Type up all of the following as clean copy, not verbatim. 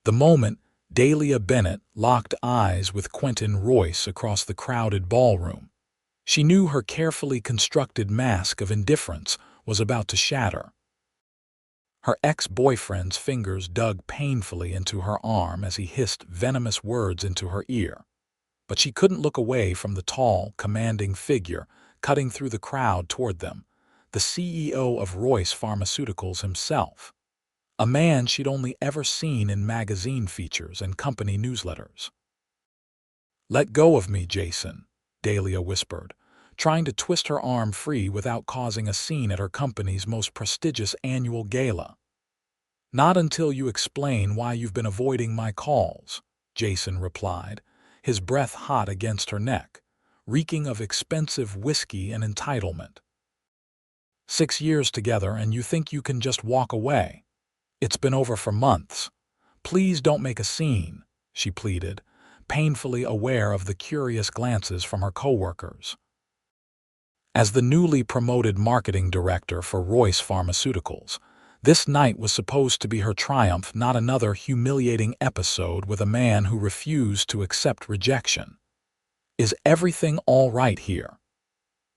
The moment Dahlia Bennett locked eyes with Quentin Royce across the crowded ballroom, she knew her carefully constructed mask of indifference was about to shatter. Her ex-boyfriend's fingers dug painfully into her arm as he hissed venomous words into her ear, but she couldn't look away from the tall, commanding figure cutting through the crowd toward them, the CEO of Royce Pharmaceuticals himself, a man she'd only ever seen in magazine features and company newsletters. "Let go of me, Jason," Dahlia whispered, trying to twist her arm free without causing a scene at her company's most prestigious annual gala. "Not until you explain why you've been avoiding my calls," Jason replied, his breath hot against her neck, reeking of expensive whiskey and entitlement. "6 years together and you think you can just walk away? It's been over for months. Please don't make a scene," she pleaded, painfully aware of the curious glances from her coworkers. As the newly promoted marketing director for Royce Pharmaceuticals, this night was supposed to be her triumph, not another humiliating episode with a man who refused to accept rejection. "Is everything all right here?"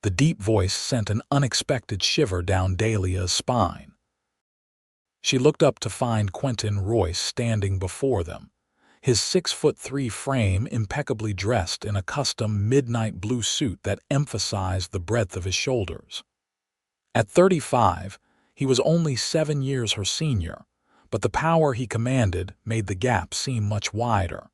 The deep voice sent an unexpected shiver down Dahlia's spine. She looked up to find Quentin Royce standing before them, his 6'3" frame impeccably dressed in a custom midnight blue suit that emphasized the breadth of his shoulders. At 35, he was only 7 years her senior, but the power he commanded made the gap seem much wider.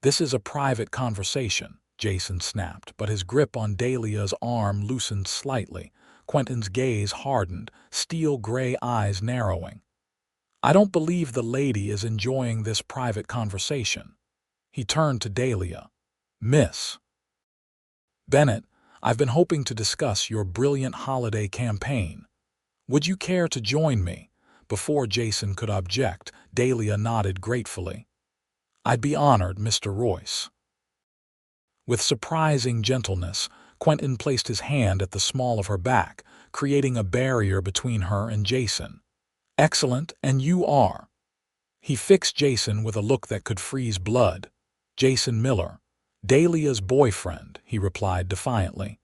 "This is a private conversation," Jason snapped, but his grip on Dahlia's arm loosened slightly. Quentin's gaze hardened, steel-gray eyes narrowing. "I don't believe the lady is enjoying this private conversation." He turned to Dahlia. "Miss Bennett, I've been hoping to discuss your brilliant holiday campaign. Would you care to join me?" Before Jason could object, Dahlia nodded gratefully. "I'd be honored, Mr. Royce." With surprising gentleness, Quentin placed his hand at the small of her back, creating a barrier between her and Jason. "Excellent, and you are?" He fixed Jason with a look that could freeze blood. "Jason Miller, Dahlia's boyfriend," he replied defiantly.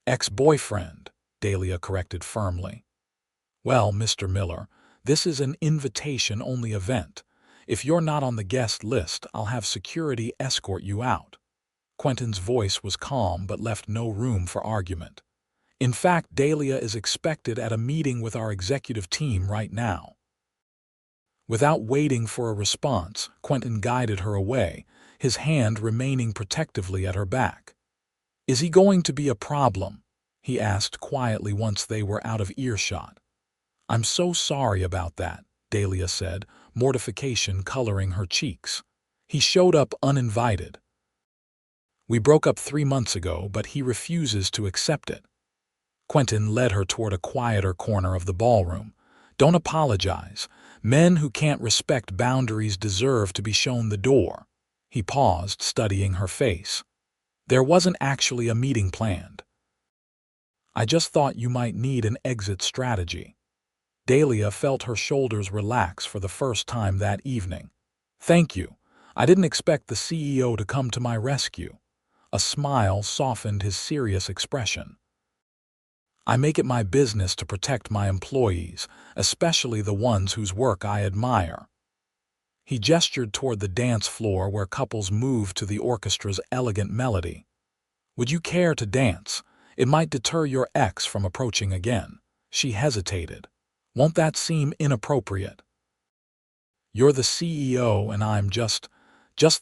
"Ex-boyfriend," Dahlia corrected firmly. "Well, Mr. Miller, this is an invitation-only event. If you're not on the guest list, I'll have security escort you out." Quentin's voice was calm but left no room for argument. "In fact, Dahlia is expected at a meeting with our executive team right now." Without waiting for a response, Quentin guided her away, his hand remaining protectively at her back. "Is he going to be a problem?" he asked quietly once they were out of earshot. "I'm so sorry about that," Dahlia said, mortification coloring her cheeks. "He showed up uninvited. We broke up 3 months ago, but he refuses to accept it." Quentin led her toward a quieter corner of the ballroom. "Don't apologize. Men who can't respect boundaries deserve to be shown the door." He paused, studying her face. "There wasn't actually a meeting planned. I just thought you might need an exit strategy." Dahlia felt her shoulders relax for the first time that evening. "Thank you. I didn't expect the CEO to come to my rescue." A smile softened his serious expression. "I make it my business to protect my employees, especially the ones whose work I admire." He gestured toward the dance floor where couples moved to the orchestra's elegant melody. "Would you care to dance? It might deter your ex from approaching again." She hesitated. "Won't that seem inappropriate?" "You're the CEO and I'm just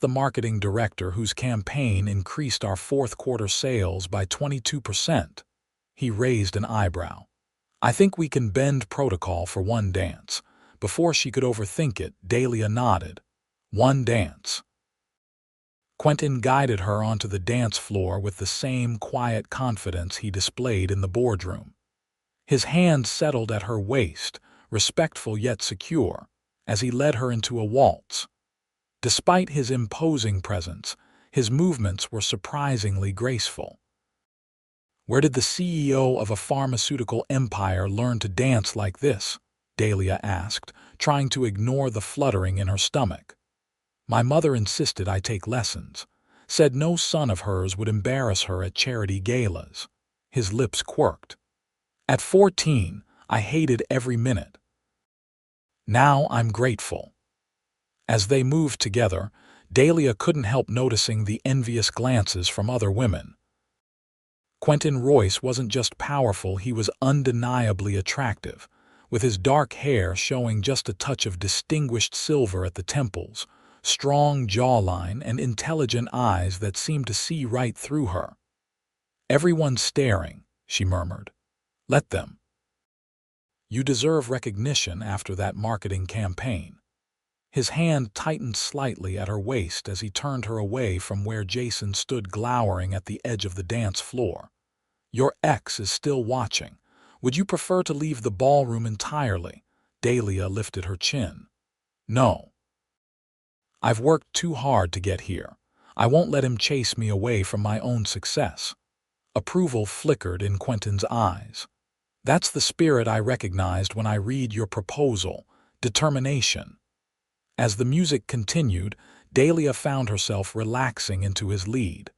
the marketing director whose campaign increased our fourth-quarter sales by 22%. He raised an eyebrow. "I think we can bend protocol for one dance." Before she could overthink it, Dahlia nodded. "One dance." Quentin guided her onto the dance floor with the same quiet confidence he displayed in the boardroom. His hand settled at her waist, respectful yet secure, as he led her into a waltz. Despite his imposing presence, his movements were surprisingly graceful. "Where did the CEO of a pharmaceutical empire learn to dance like this?" Dahlia asked, trying to ignore the fluttering in her stomach. My mother insisted I take lessons, said no son of hers would embarrass her at charity galas. His lips quirked. At 14, I hated every minute. Now I'm grateful. As they moved together, Dahlia couldn't help noticing the envious glances from other women. Quentin Royce wasn't just powerful, he was undeniably attractive, with his dark hair showing just a touch of distinguished silver at the temples, strong jawline, and intelligent eyes that seemed to see right through her. "Everyone's staring," she murmured. "Let them. You deserve recognition after that marketing campaign." His hand tightened slightly at her waist as he turned her away from where Jason stood glowering at the edge of the dance floor. "Your ex is still watching. Would you prefer to leave the ballroom entirely?" Dahlia lifted her chin. "No. I've worked too hard to get here. I won't let him chase me away from my own success." Approval flickered in Quentin's eyes. "That's the spirit I recognized when I read your proposal. Determination." As the music continued, Dahlia found herself relaxing into his lead.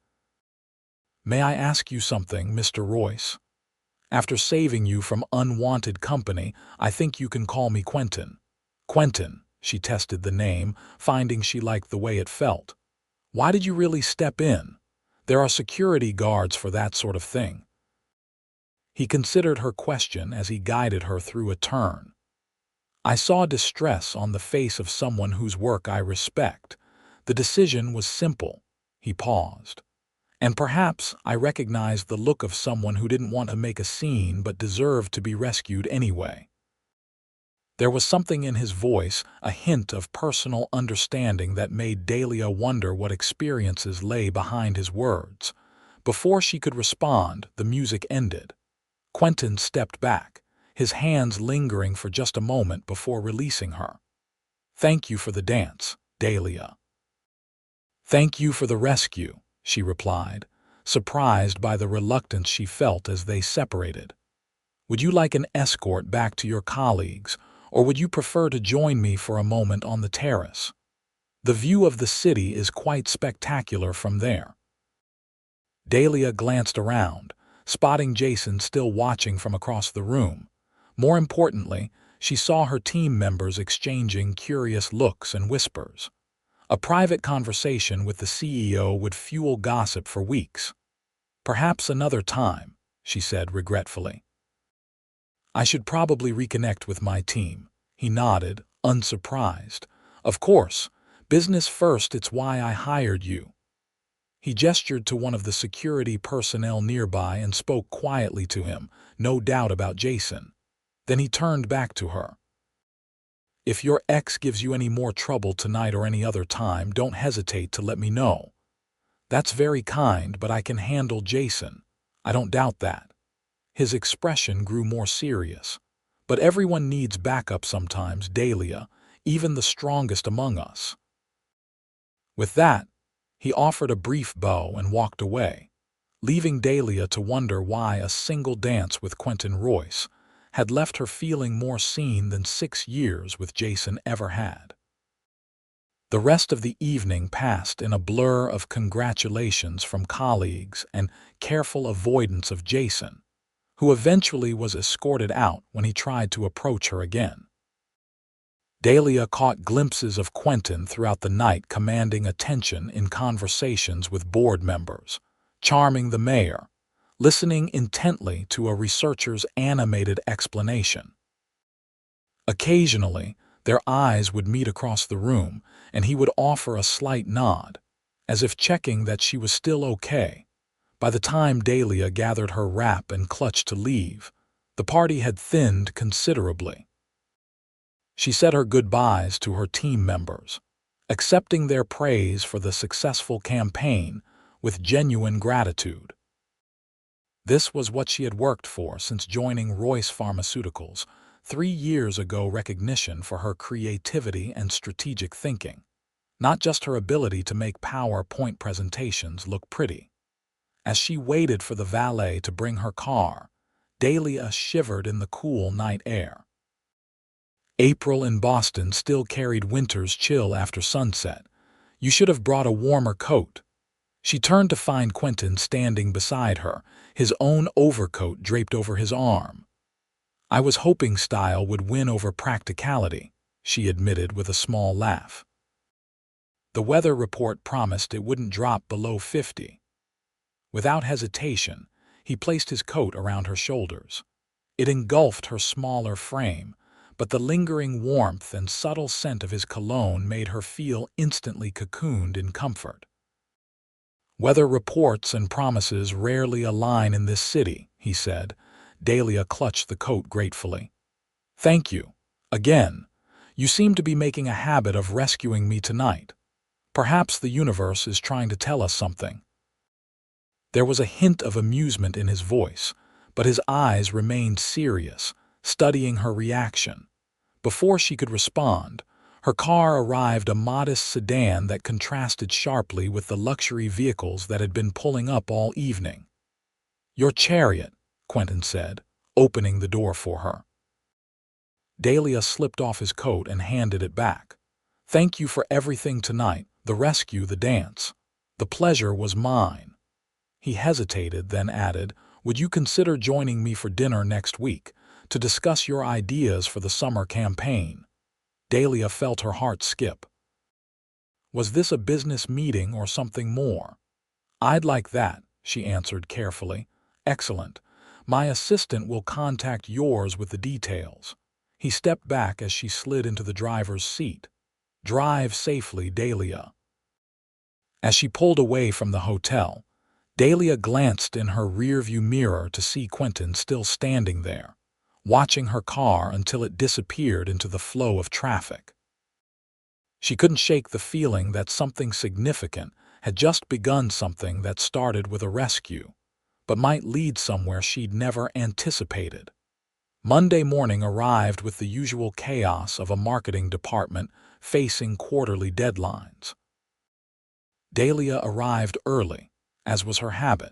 "May I ask you something, Mr. Royce? After saving you from unwanted company, I think you can call me Quentin." "Quentin," she tested the name, finding she liked the way it felt. "Why did you really step in? There are security guards for that sort of thing." He considered her question as he guided her through a turn. "I saw distress on the face of someone whose work I respect. The decision was simple." He paused. "And perhaps I recognized the look of someone who didn't want to make a scene but deserved to be rescued anyway." There was something in his voice, a hint of personal understanding that made Dahlia wonder what experiences lay behind his words. Before she could respond, the music ended. Quentin stepped back, his hands lingering for just a moment before releasing her. "Thank you for the dance, Dahlia." "Thank you for the rescue," she replied, surprised by the reluctance she felt as they separated. "Would you like an escort back to your colleagues, or would you prefer to join me for a moment on the terrace? The view of the city is quite spectacular from there." Dahlia glanced around, spotting Jason still watching from across the room. More importantly, she saw her team members exchanging curious looks and whispers. A private conversation with the CEO would fuel gossip for weeks. "Perhaps another time," she said regretfully. "I should probably reconnect with my team." He nodded, unsurprised. "Of course, business first, it's why I hired you." He gestured to one of the security personnel nearby and spoke quietly to him, no doubt about Jason. Then he turned back to her. "If your ex gives you any more trouble tonight or any other time, don't hesitate to let me know." "That's very kind, but I can handle Jason." "I don't doubt that." His expression grew more serious. "But everyone needs backup sometimes, Dahlia, even the strongest among us." With that, he offered a brief bow and walked away, leaving Dahlia to wonder why a single dance with Quentin Royce had left her feeling more seen than 6 years with Jason ever had. The rest of the evening passed in a blur of congratulations from colleagues and careful avoidance of Jason, who eventually was escorted out when he tried to approach her again. Dahlia caught glimpses of Quentin throughout the night, commanding attention in conversations with board members, charming the mayor, listening intently to a researcher's animated explanation. Occasionally, their eyes would meet across the room, and he would offer a slight nod, as if checking that she was still okay. By the time Dahlia gathered her wrap and clutched to leave, the party had thinned considerably. She said her goodbyes to her team members, accepting their praise for the successful campaign with genuine gratitude. This was what she had worked for since joining Royce Pharmaceuticals 3 years ago: recognition for her creativity and strategic thinking, not just her ability to make PowerPoint presentations look pretty. As she waited for the valet to bring her car, Dahlia shivered in the cool night air. April in Boston still carried winter's chill after sunset. You should have brought a warmer coat. She turned to find Quentin standing beside her, his own overcoat draped over his arm. I was hoping style would win over practicality, she admitted with a small laugh. The weather report promised it wouldn't drop below 50. Without hesitation, he placed his coat around her shoulders. It engulfed her smaller frame, but the lingering warmth and subtle scent of his cologne made her feel instantly cocooned in comfort. Weather reports and promises rarely align in this city, he said. Dahlia clutched the coat gratefully. Thank you. Again. You seem to be making a habit of rescuing me tonight. Perhaps the universe is trying to tell us something. There was a hint of amusement in his voice, but his eyes remained serious, studying her reaction. Before she could respond, her car arrived, a modest sedan that contrasted sharply with the luxury vehicles that had been pulling up all evening. Your chariot, Quentin said, opening the door for her. Dahlia slipped off his coat and handed it back. Thank you for everything tonight, the rescue, the dance. The pleasure was mine. He hesitated, then added, would you consider joining me for dinner next week to discuss your ideas for the summer campaign? Dahlia felt her heart skip. Was this a business meeting or something more? I'd like that, she answered carefully. Excellent. My assistant will contact yours with the details. He stepped back as she slid into the driver's seat. Drive safely, Dahlia. As she pulled away from the hotel, Dahlia glanced in her rearview mirror to see Quentin still standing there, watching her car until it disappeared into the flow of traffic. She couldn't shake the feeling that something significant had just begun, something that started with a rescue, but might lead somewhere she'd never anticipated. Monday morning arrived with the usual chaos of a marketing department facing quarterly deadlines. Dahlia arrived early, as was her habit,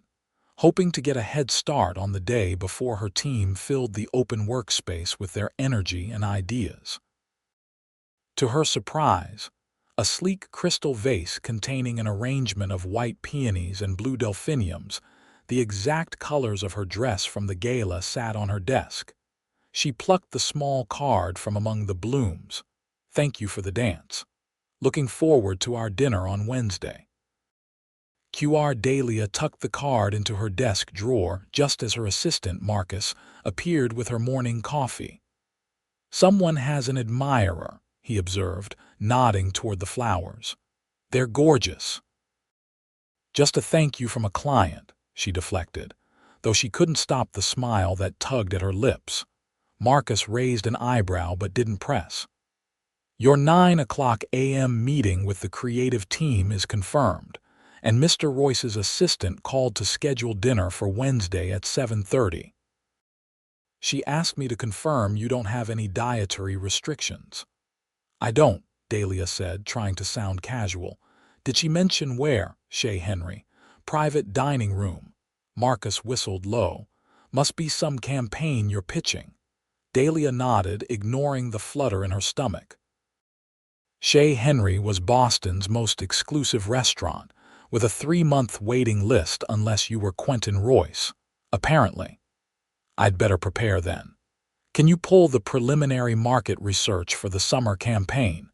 hoping to get a head start on the day before her team filled the open workspace with their energy and ideas. To her surprise, a sleek crystal vase containing an arrangement of white peonies and blue delphiniums, the exact colors of her dress from the gala, sat on her desk. She plucked the small card from among the blooms. Thank you for the dance. Looking forward to our dinner on Wednesday. Dahlia tucked the card into her desk drawer just as her assistant, Marcus, appeared with her morning coffee. Someone has an admirer, he observed, nodding toward the flowers. They're gorgeous. Just a thank you from a client, she deflected, though she couldn't stop the smile that tugged at her lips. Marcus raised an eyebrow but didn't press. Your 9 a.m. meeting with the creative team is confirmed, and Mr. Royce's assistant called to schedule dinner for Wednesday at 7:30. She asked me to confirm you don't have any dietary restrictions. I don't, Dahlia said, trying to sound casual. Did she mention where? Shea Henry. Private dining room. Marcus whistled low. Must be some campaign you're pitching. Dahlia nodded, ignoring the flutter in her stomach. Shea Henry was Boston's most exclusive restaurant, with a 3-month waiting list unless you were Quentin Royce, apparently. I'd better prepare then. Can you pull the preliminary market research for the summer campaign,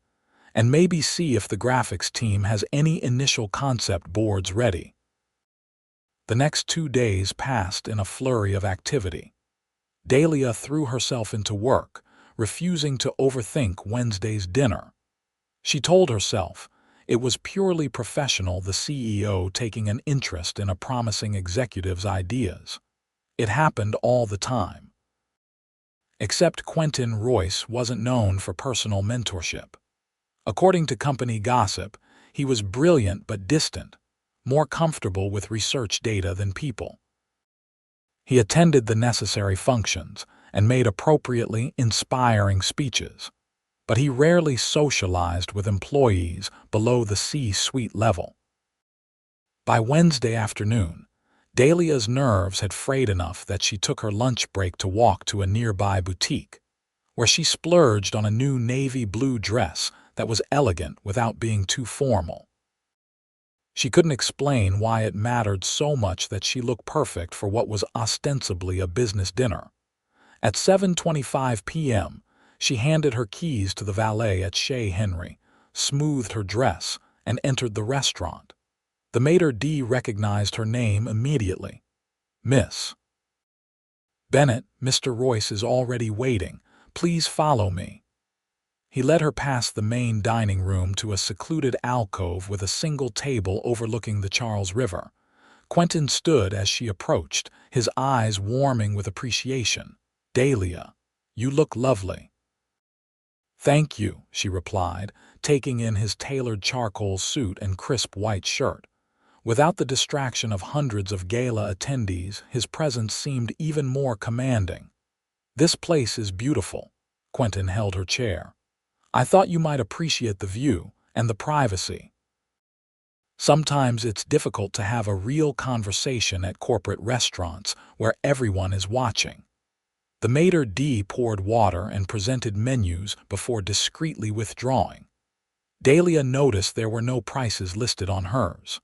and maybe see if the graphics team has any initial concept boards ready? The next 2 days passed in a flurry of activity. Dahlia threw herself into work, refusing to overthink Wednesday's dinner. She told herself it was purely professional, the CEO taking an interest in a promising executive's ideas. It happened all the time. Except Quentin Royce wasn't known for personal mentorship. According to company gossip, he was brilliant but distant, more comfortable with research data than people. He attended the necessary functions and made appropriately inspiring speeches, but he rarely socialized with employees below the C-suite level. By Wednesday afternoon, Dahlia's nerves had frayed enough that she took her lunch break to walk to a nearby boutique, where she splurged on a new navy blue dress that was elegant without being too formal. She couldn't explain why it mattered so much that she looked perfect for what was ostensibly a business dinner. At 7:25 p.m., she handed her keys to the valet at Chez Henry, smoothed her dress, and entered the restaurant. The maitre d' recognized her name immediately. "Miss Bennett, Mr. Royce is already waiting. Please follow me." He led her past the main dining room to a secluded alcove with a single table overlooking the Charles River. Quentin stood as she approached, his eyes warming with appreciation. "Dahlia, you look lovely." "Thank you," she replied, taking in his tailored charcoal suit and crisp white shirt. Without the distraction of hundreds of gala attendees, his presence seemed even more commanding. "This place is beautiful." Quentin held her chair. "I thought you might appreciate the view and the privacy. Sometimes it's difficult to have a real conversation at corporate restaurants where everyone is watching." The maitre d' poured water and presented menus before discreetly withdrawing. Dahlia noticed there were no prices listed on hers.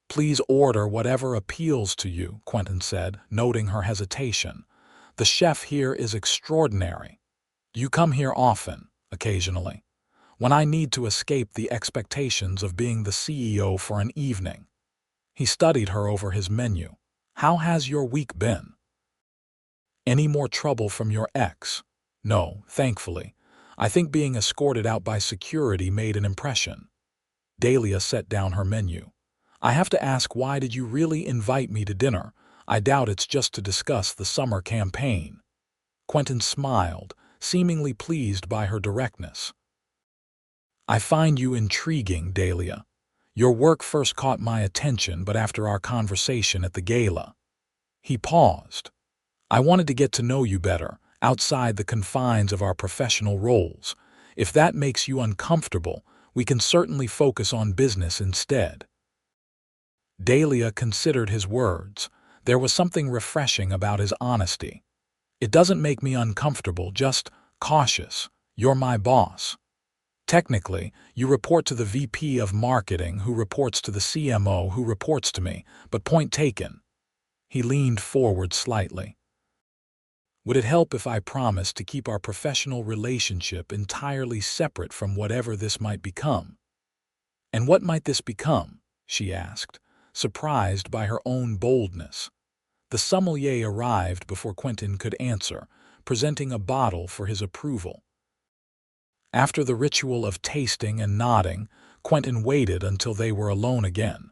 "Please order whatever appeals to you," Quentin said, noting her hesitation. "The chef here is extraordinary. You come here often." "Occasionally, when I need to escape the expectations of being the CEO for an evening." He studied her over his menu. "How has your week been? Any more trouble from your ex?" "No, thankfully. I think being escorted out by security made an impression." Dahlia set down her menu. "I have to ask, why did you really invite me to dinner? I doubt it's just to discuss the summer campaign." Quentin smiled, seemingly pleased by her directness. "I find you intriguing, Dahlia. Your work first caught my attention, but after our conversation at the gala." He paused. "I wanted to get to know you better, outside the confines of our professional roles. If that makes you uncomfortable, we can certainly focus on business instead." Dahlia considered his words. There was something refreshing about his honesty. "It doesn't make me uncomfortable, just cautious. You're my boss. Technically, you report to the VP of Marketing, who reports to the CMO, who reports to me, but point taken." He leaned forward slightly. "Would it help if I promised to keep our professional relationship entirely separate from whatever this might become?" "And what might this become?" she asked, surprised by her own boldness. The sommelier arrived before Quentin could answer, presenting a bottle for his approval. After the ritual of tasting and nodding, Quentin waited until they were alone again.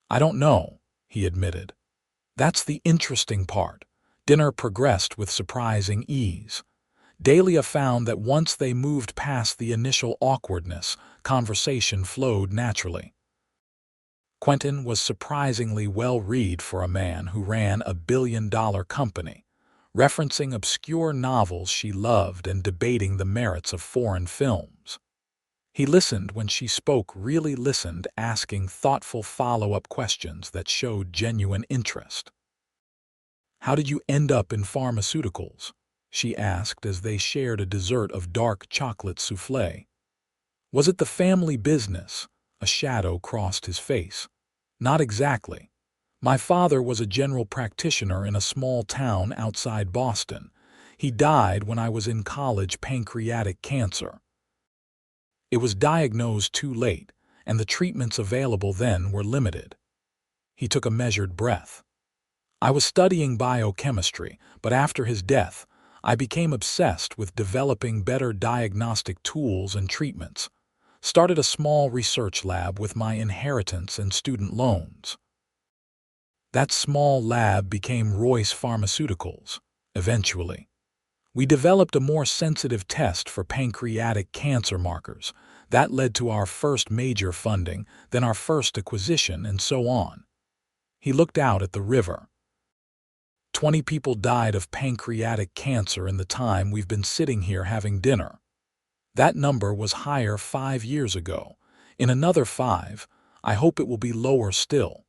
"I don't know," he admitted. "That's the interesting part." Dinner progressed with surprising ease. Dahlia found that once they moved past the initial awkwardness, conversation flowed naturally. Quentin was surprisingly well-read for a man who ran a billion-dollar company, referencing obscure novels she loved and debating the merits of foreign films. He listened when she spoke, really listened, asking thoughtful follow-up questions that showed genuine interest. "How did you end up in pharmaceuticals?" she asked as they shared a dessert of dark chocolate soufflé. "Was it the family business?" A shadow crossed his face. "Not exactly. My father was a general practitioner in a small town outside Boston. He died when I was in college, pancreatic cancer. It was diagnosed too late, and the treatments available then were limited." He took a measured breath. "I was studying biochemistry, but after his death, I became obsessed with developing better diagnostic tools and treatments. Started a small research lab with my inheritance and student loans. That small lab became Royce Pharmaceuticals, eventually. We developed a more sensitive test for pancreatic cancer markers. That led to our first major funding, then our first acquisition, and so on." He looked out at the river. 20 people died of pancreatic cancer in the time we've been sitting here having dinner. That number was higher 5 years ago. In another 5, I hope it will be lower still."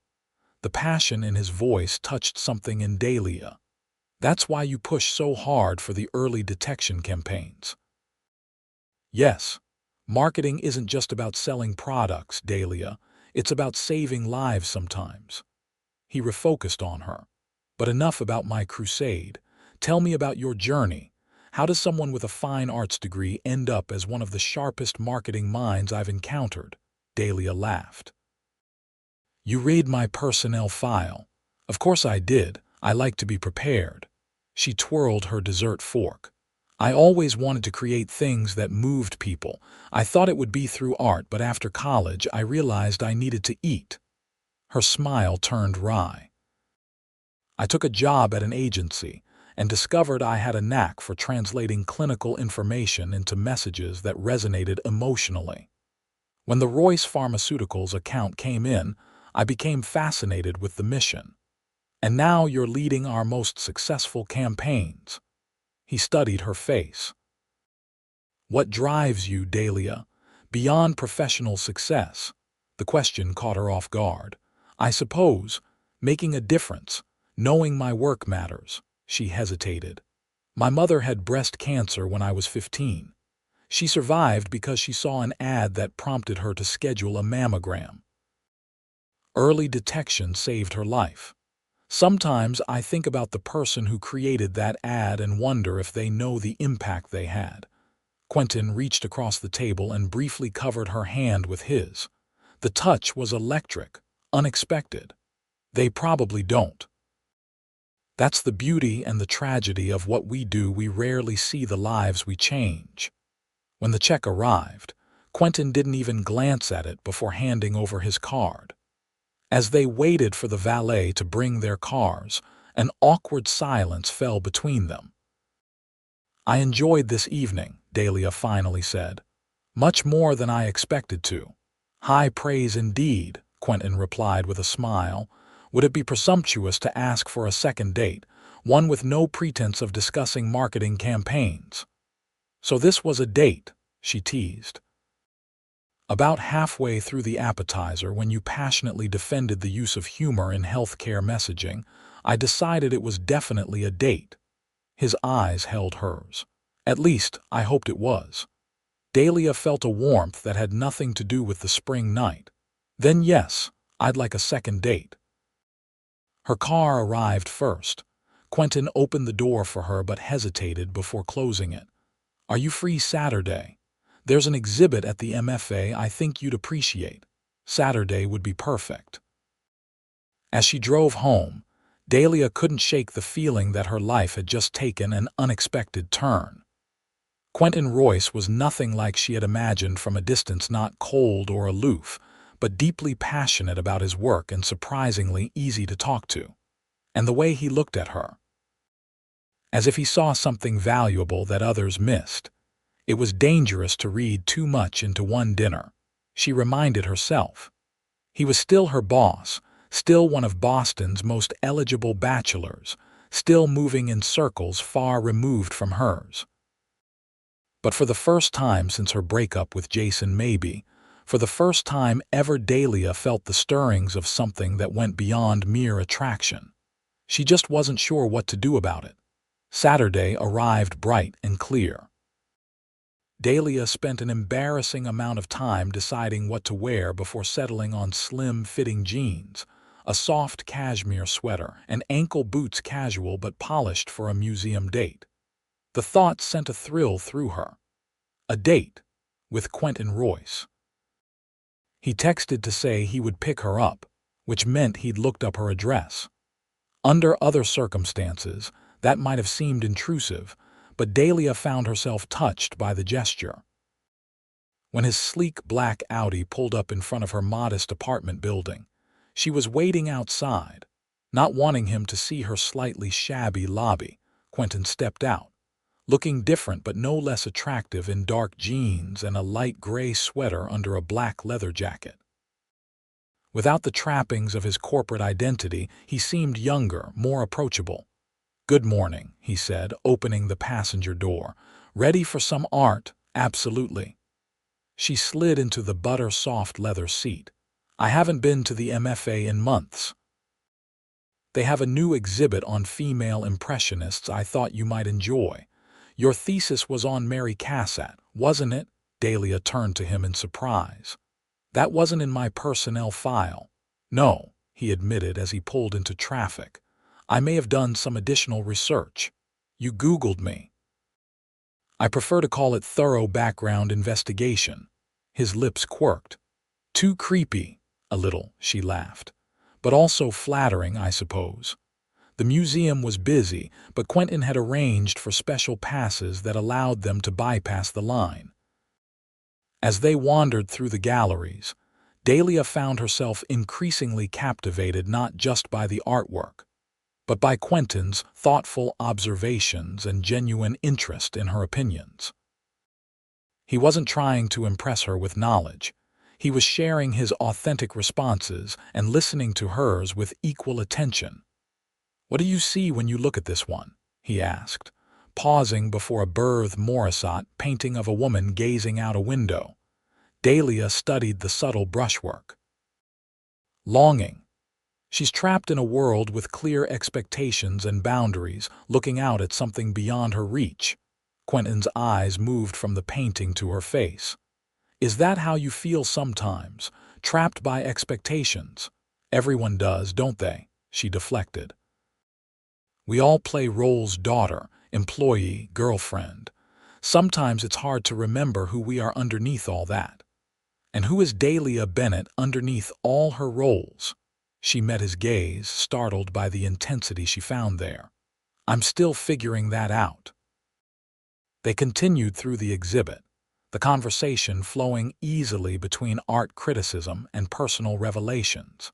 The passion in his voice touched something in Dahlia. That's why you push so hard for the early detection campaigns. Yes, marketing isn't just about selling products, Dahlia. It's about saving lives sometimes. He refocused on her. But enough about my crusade. Tell me about your journey. How does someone with a fine arts degree end up as one of the sharpest marketing minds I've encountered? Dahlia laughed. You read my personnel file. Of course I did. I like to be prepared. She twirled her dessert fork. I always wanted to create things that moved people. I thought it would be through art, but after college I realized I needed to eat. Her smile turned wry. I took a job at an agency and discovered I had a knack for translating clinical information into messages that resonated emotionally. When the Royce Pharmaceuticals account came in, I became fascinated with the mission. And now you're leading our most successful campaigns. He studied her face. What drives you, Dahlia, beyond professional success? The question caught her off guard. I suppose, making a difference, knowing my work matters. She hesitated. My mother had breast cancer when I was 15. She survived because she saw an ad that prompted her to schedule a mammogram. Early detection saved her life. Sometimes I think about the person who created that ad and wonder if they know the impact they had. Quentin reached across the table and briefly covered her hand with his. The touch was electric, unexpected. They probably don't. That's the beauty and the tragedy of what we do. We rarely see the lives we change. When the check arrived, Quentin didn't even glance at it before handing over his card. As they waited for the valet to bring their cars, an awkward silence fell between them. I enjoyed this evening, Dahlia finally said. Much more than I expected to. High praise indeed, Quentin replied with a smile. Would it be presumptuous to ask for a second date, one with no pretense of discussing marketing campaigns? So this was a date, she teased. About halfway through the appetizer, when you passionately defended the use of humor in healthcare messaging, I decided it was definitely a date. His eyes held hers. At least, I hoped it was. Dahlia felt a warmth that had nothing to do with the spring night. Then yes, I'd like a second date. Her car arrived first. Quentin opened the door for her but hesitated before closing it. Are you free Saturday? There's an exhibit at the MFA I think you'd appreciate. Saturday would be perfect. As she drove home, Dahlia couldn't shake the feeling that her life had just taken an unexpected turn. Quentin Royce was nothing like she had imagined from a distance, not cold or aloof, but deeply passionate about his work and surprisingly easy to talk to. And the way he looked at her, as if he saw something valuable that others missed. It was dangerous to read too much into one dinner, she reminded herself. He was still her boss, still one of Boston's most eligible bachelors, still moving in circles far removed from hers. But for the first time since her breakup with Jason Maybe, for the first time ever, Dahlia felt the stirrings of something that went beyond mere attraction. She just wasn't sure what to do about it. Saturday arrived bright and clear. Dahlia spent an embarrassing amount of time deciding what to wear before settling on slim-fitting jeans, a soft cashmere sweater, and ankle boots, casual but polished for a museum date. The thought sent a thrill through her. A date with Quentin Royce. He texted to say he would pick her up, which meant he'd looked up her address. Under other circumstances, that might have seemed intrusive, but Dahlia found herself touched by the gesture. When his sleek black Audi pulled up in front of her modest apartment building, she was waiting outside. Not wanting him to see her slightly shabby lobby, Quentin stepped out, looking different but no less attractive in dark jeans and a light gray sweater under a black leather jacket. Without the trappings of his corporate identity, he seemed younger, more approachable. "Good morning," he said, opening the passenger door. "Ready for some art?" "Absolutely." She slid into the butter-soft leather seat. "I haven't been to the MFA in months." They have a new exhibit on female impressionists I thought you might enjoy. Your thesis was on Mary Cassatt, wasn't it? Dahlia turned to him in surprise. That wasn't in my personnel file. No, he admitted as he pulled into traffic. I may have done some additional research. You Googled me. I prefer to call it thorough background investigation. His lips quirked. Too creepy, a little, she laughed. But also flattering, I suppose. The museum was busy, but Quentin had arranged for special passes that allowed them to bypass the line. As they wandered through the galleries, Dahlia found herself increasingly captivated not just by the artwork, but by Quentin's thoughtful observations and genuine interest in her opinions. He wasn't trying to impress her with knowledge. He was sharing his authentic responses and listening to hers with equal attention. "What do you see when you look at this one?" he asked, pausing before a Berthe Morisot painting of a woman gazing out a window. Dahlia studied the subtle brushwork. Longing. She's trapped in a world with clear expectations and boundaries, looking out at something beyond her reach. Quentin's eyes moved from the painting to her face. Is that how you feel sometimes, trapped by expectations? Everyone does, don't they? She deflected. We all play roles: daughter, employee, girlfriend. Sometimes it's hard to remember who we are underneath all that. And who is Dahlia Bennett underneath all her roles? She met his gaze, startled by the intensity she found there. I'm still figuring that out. They continued through the exhibit, the conversation flowing easily between art criticism and personal revelations.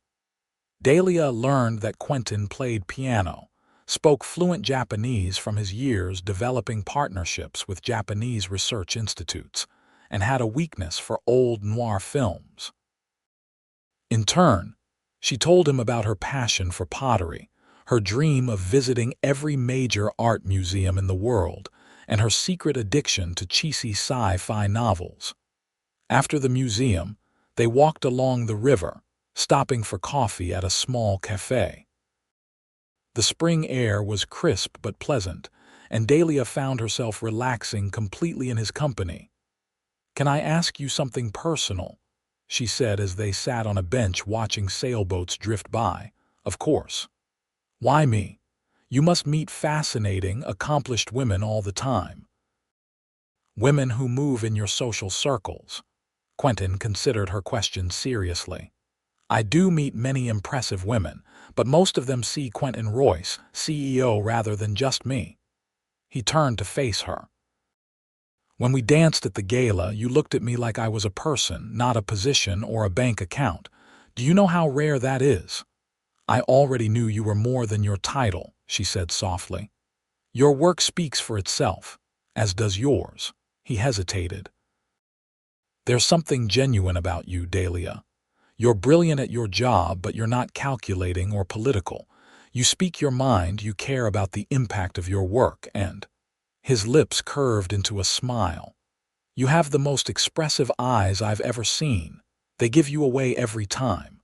Dahlia learned that Quentin played piano, spoke fluent Japanese from his years developing partnerships with Japanese research institutes, and had a weakness for old noir films. In turn, she told him about her passion for pottery, her dream of visiting every major art museum in the world, and her secret addiction to cheesy sci-fi novels. After the museum, they walked along the river, stopping for coffee at a small cafe. The spring air was crisp but pleasant, and Dahlia found herself relaxing completely in his company. "Can I ask you something personal?" she said as they sat on a bench watching sailboats drift by. "Of course." "Why me? You must meet fascinating, accomplished women all the time." "Women who move in your social circles." Quentin considered her question seriously. "I do meet many impressive women, but most of them see Quentin Royce, CEO, rather than just me." He turned to face her. "When we danced at the gala, you looked at me like I was a person, not a position or a bank account. Do you know how rare that is?" "I already knew you were more than your title," she said softly. "Your work speaks for itself, as does yours." He hesitated. "There's something genuine about you, Dahlia. You're brilliant at your job, but you're not calculating or political. You speak your mind, you care about the impact of your work, and—" His lips curved into a smile. "You have the most expressive eyes I've ever seen. They give you away every time."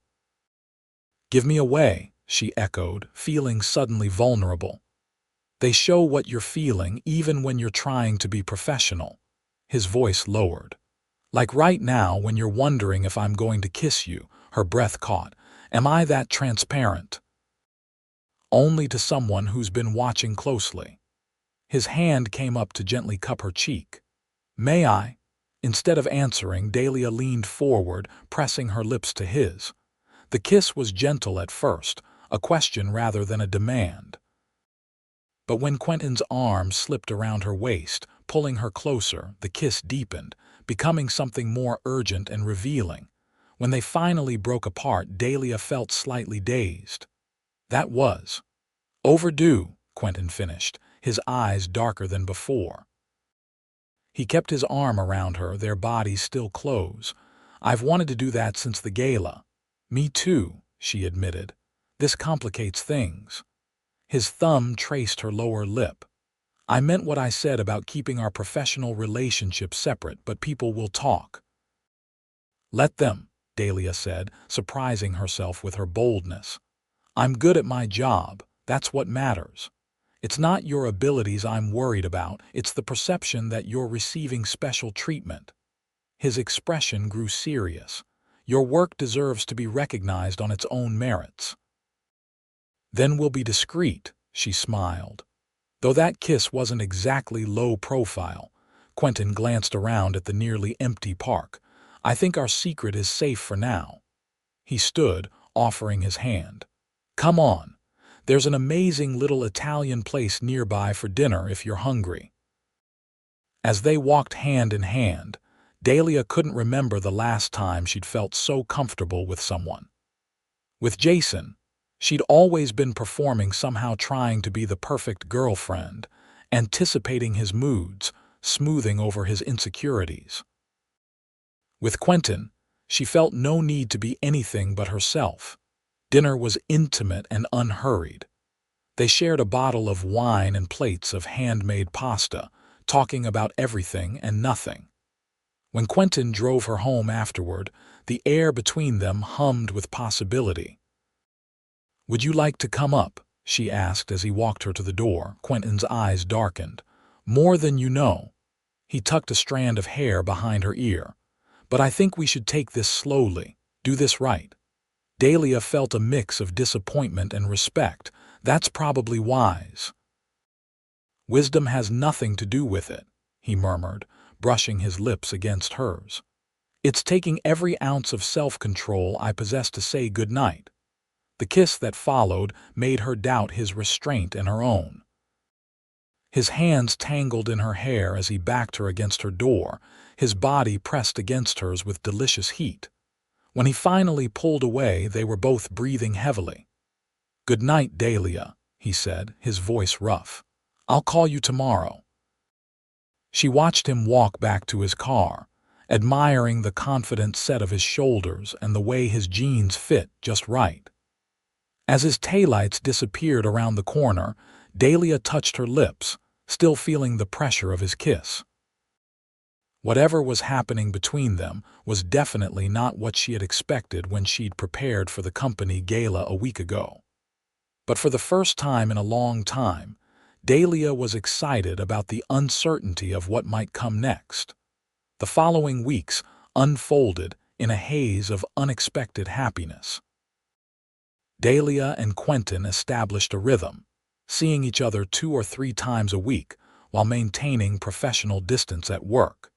"Give me away," she echoed, feeling suddenly vulnerable. "They show what you're feeling even when you're trying to be professional." His voice lowered. "Like right now when you're wondering if I'm going to kiss you," her breath caught. "Am I that transparent?" "Only to someone who's been watching closely." His hand came up to gently cup her cheek. "May I?" Instead of answering, Dahlia leaned forward, pressing her lips to his. The kiss was gentle at first, a question rather than a demand. But when Quentin's arm slipped around her waist, pulling her closer, the kiss deepened, becoming something more urgent and revealing. When they finally broke apart, Dahlia felt slightly dazed. "That was overdue," Quentin finished, his eyes darker than before. He kept his arm around her, their bodies still close. "I've wanted to do that since the gala." "Me too," she admitted. "This complicates things." His thumb traced her lower lip. "I meant what I said about keeping our professional relationship separate, but people will talk." "Let them," Dahlia said, surprising herself with her boldness. I'm good at my job. That's what matters. It's not your abilities I'm worried about, it's the perception that you're receiving special treatment." His expression grew serious. "Your work deserves to be recognized on its own merits." "Then we'll be discreet," she smiled. Though that kiss wasn't exactly low profile, Quentin glanced around at the nearly empty park. "I think our secret is safe for now." He stood, offering his hand. "Come on. There's an amazing little Italian place nearby for dinner if you're hungry." As they walked hand in hand, Dahlia couldn't remember the last time she'd felt so comfortable with someone. With Jason, she'd always been performing, somehow trying to be the perfect girlfriend, anticipating his moods, smoothing over his insecurities. With Quentin, she felt no need to be anything but herself. Dinner was intimate and unhurried. They shared a bottle of wine and plates of handmade pasta, talking about everything and nothing. When Quentin drove her home afterward, the air between them hummed with possibility. "Would you like to come up?" she asked as he walked her to the door. Quentin's eyes darkened. "More than you know." He tucked a strand of hair behind her ear. "But I think we should take this slowly, do this right." Dahlia felt a mix of disappointment and respect. "That's probably wise." "Wisdom has nothing to do with it," he murmured, brushing his lips against hers. "It's taking every ounce of self-control I possess to say goodnight." The kiss that followed made her doubt his restraint and her own. His hands tangled in her hair as he backed her against her door, his body pressed against hers with delicious heat. When he finally pulled away, they were both breathing heavily. "Good night, Dahlia," he said, his voice rough. "I'll call you tomorrow." She watched him walk back to his car, admiring the confident set of his shoulders and the way his jeans fit just right. As his taillights disappeared around the corner, Dahlia touched her lips, still feeling the pressure of his kiss. Whatever was happening between them was definitely not what she had expected when she'd prepared for the company gala a week ago. But for the first time in a long time, Dahlia was excited about the uncertainty of what might come next. The following weeks unfolded in a haze of unexpected happiness. Dahlia and Quentin established a rhythm, seeing each other 2 or 3 times a week while maintaining professional distance at work.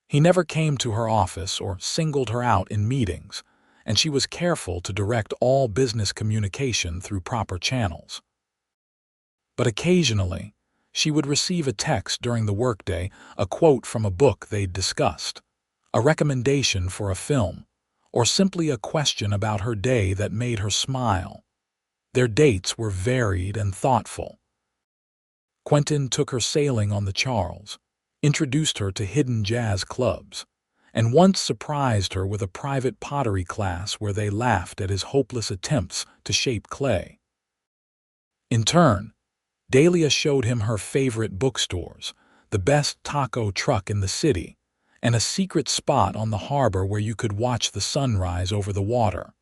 He never came to her office or singled her out in meetings, and she was careful to direct all business communication through proper channels. But occasionally, she would receive a text during the workday, a quote from a book they'd discussed, a recommendation for a film, or simply a question about her day that made her smile. Their dates were varied and thoughtful. Quentin took her sailing on the Charles, introduced her to hidden jazz clubs, and once surprised her with a private pottery class where they laughed at his hopeless attempts to shape clay. In turn, Dahlia showed him her favorite bookstores, the best taco truck in the city, and a secret spot on the harbor where you could watch the sunrise over the water.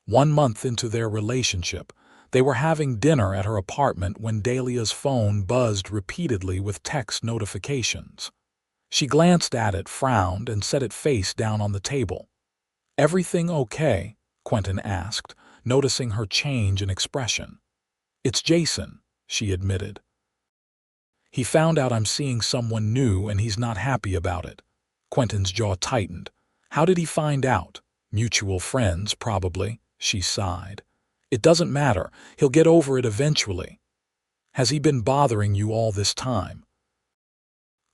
1 month into their relationship, they were having dinner at her apartment when Dahlia's phone buzzed repeatedly with text notifications. She glanced at it, frowned, and set it face down on the table. "Everything okay?" Quentin asked, noticing her change in expression. "It's Jason," she admitted. "He found out I'm seeing someone new and he's not happy about it." Quentin's jaw tightened. "How did he find out?" "Mutual friends, probably," she sighed. "It doesn't matter. He'll get over it eventually." "Has he been bothering you all this time?"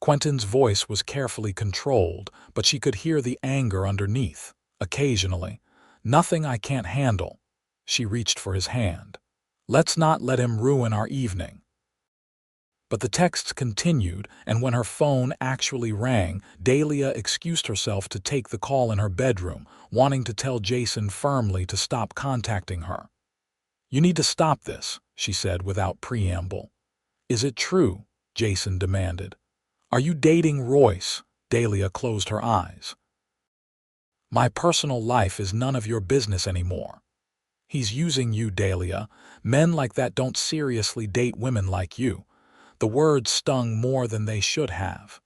Quentin's voice was carefully controlled, but she could hear the anger underneath. "Occasionally. Nothing I can't handle." She reached for his hand. "Let's not let him ruin our evening." But the texts continued, and when her phone actually rang, Dahlia excused herself to take the call in her bedroom, wanting to tell Jason firmly to stop contacting her. "You need to stop this," she said without preamble. "Is it true?" Jason demanded. "Are you dating Royce?" Dahlia closed her eyes. "My personal life is none of your business anymore." He's using you, Dahlia. Men like that don't seriously date women like you. The words stung more than they should have.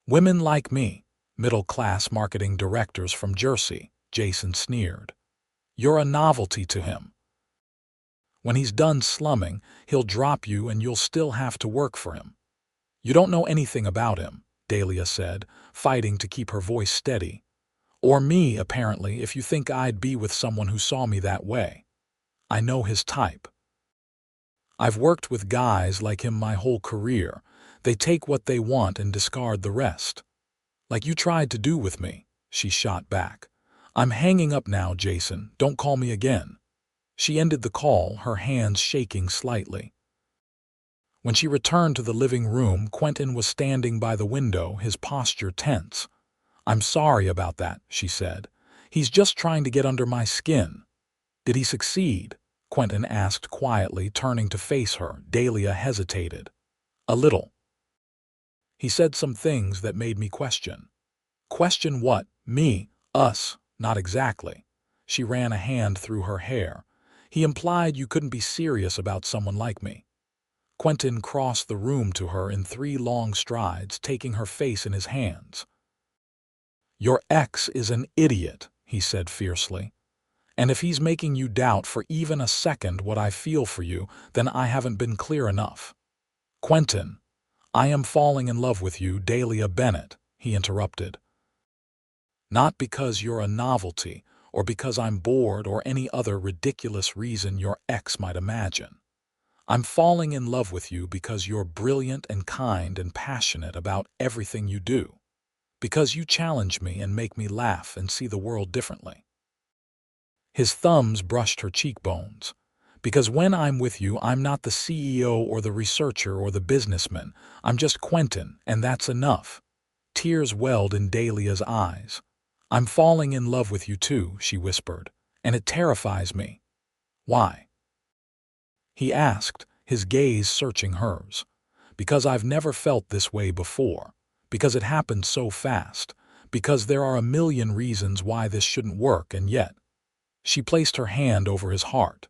Women like me, middle-class marketing directors from Jersey, Jason sneered. You're a novelty to him. When he's done slumming, he'll drop you and you'll still have to work for him. You don't know anything about him, Dahlia said, fighting to keep her voice steady. Or me, apparently, if you think I'd be with someone who saw me that way. I know his type. I've worked with guys like him my whole career. They take what they want and discard the rest. Like you tried to do with me, she shot back. I'm hanging up now, Jason. Don't call me again. She ended the call, her hands shaking slightly. When she returned to the living room, Quentin was standing by the window, his posture tense. I'm sorry about that, she said. He's just trying to get under my skin. Did he succeed? Quentin asked quietly, turning to face her. Dahlia hesitated. A little. He said some things that made me question. Question what? Me? Us? Not exactly. She ran a hand through her hair. He implied you couldn't be serious about someone like me. Quentin crossed the room to her in 3 long strides, taking her face in his hands. Your ex is an idiot, he said fiercely. And if he's making you doubt for even a second what I feel for you, then I haven't been clear enough. Quentin, I am falling in love with you, Dahlia Bennett, he interrupted. Not because you're a novelty, or because I'm bored, or any other ridiculous reason your ex might imagine. I'm falling in love with you because you're brilliant and kind and passionate about everything you do. Because you challenge me and make me laugh and see the world differently. His thumbs brushed her cheekbones. Because when I'm with you, I'm not the CEO or the researcher or the businessman. I'm just Quentin, and that's enough. Tears welled in Dahlia's eyes. I'm falling in love with you too, she whispered, and it terrifies me. Why? He asked, his gaze searching hers. Because I've never felt this way before. Because it happened so fast. Because there are a million reasons why this shouldn't work, and yet. She placed her hand over his heart.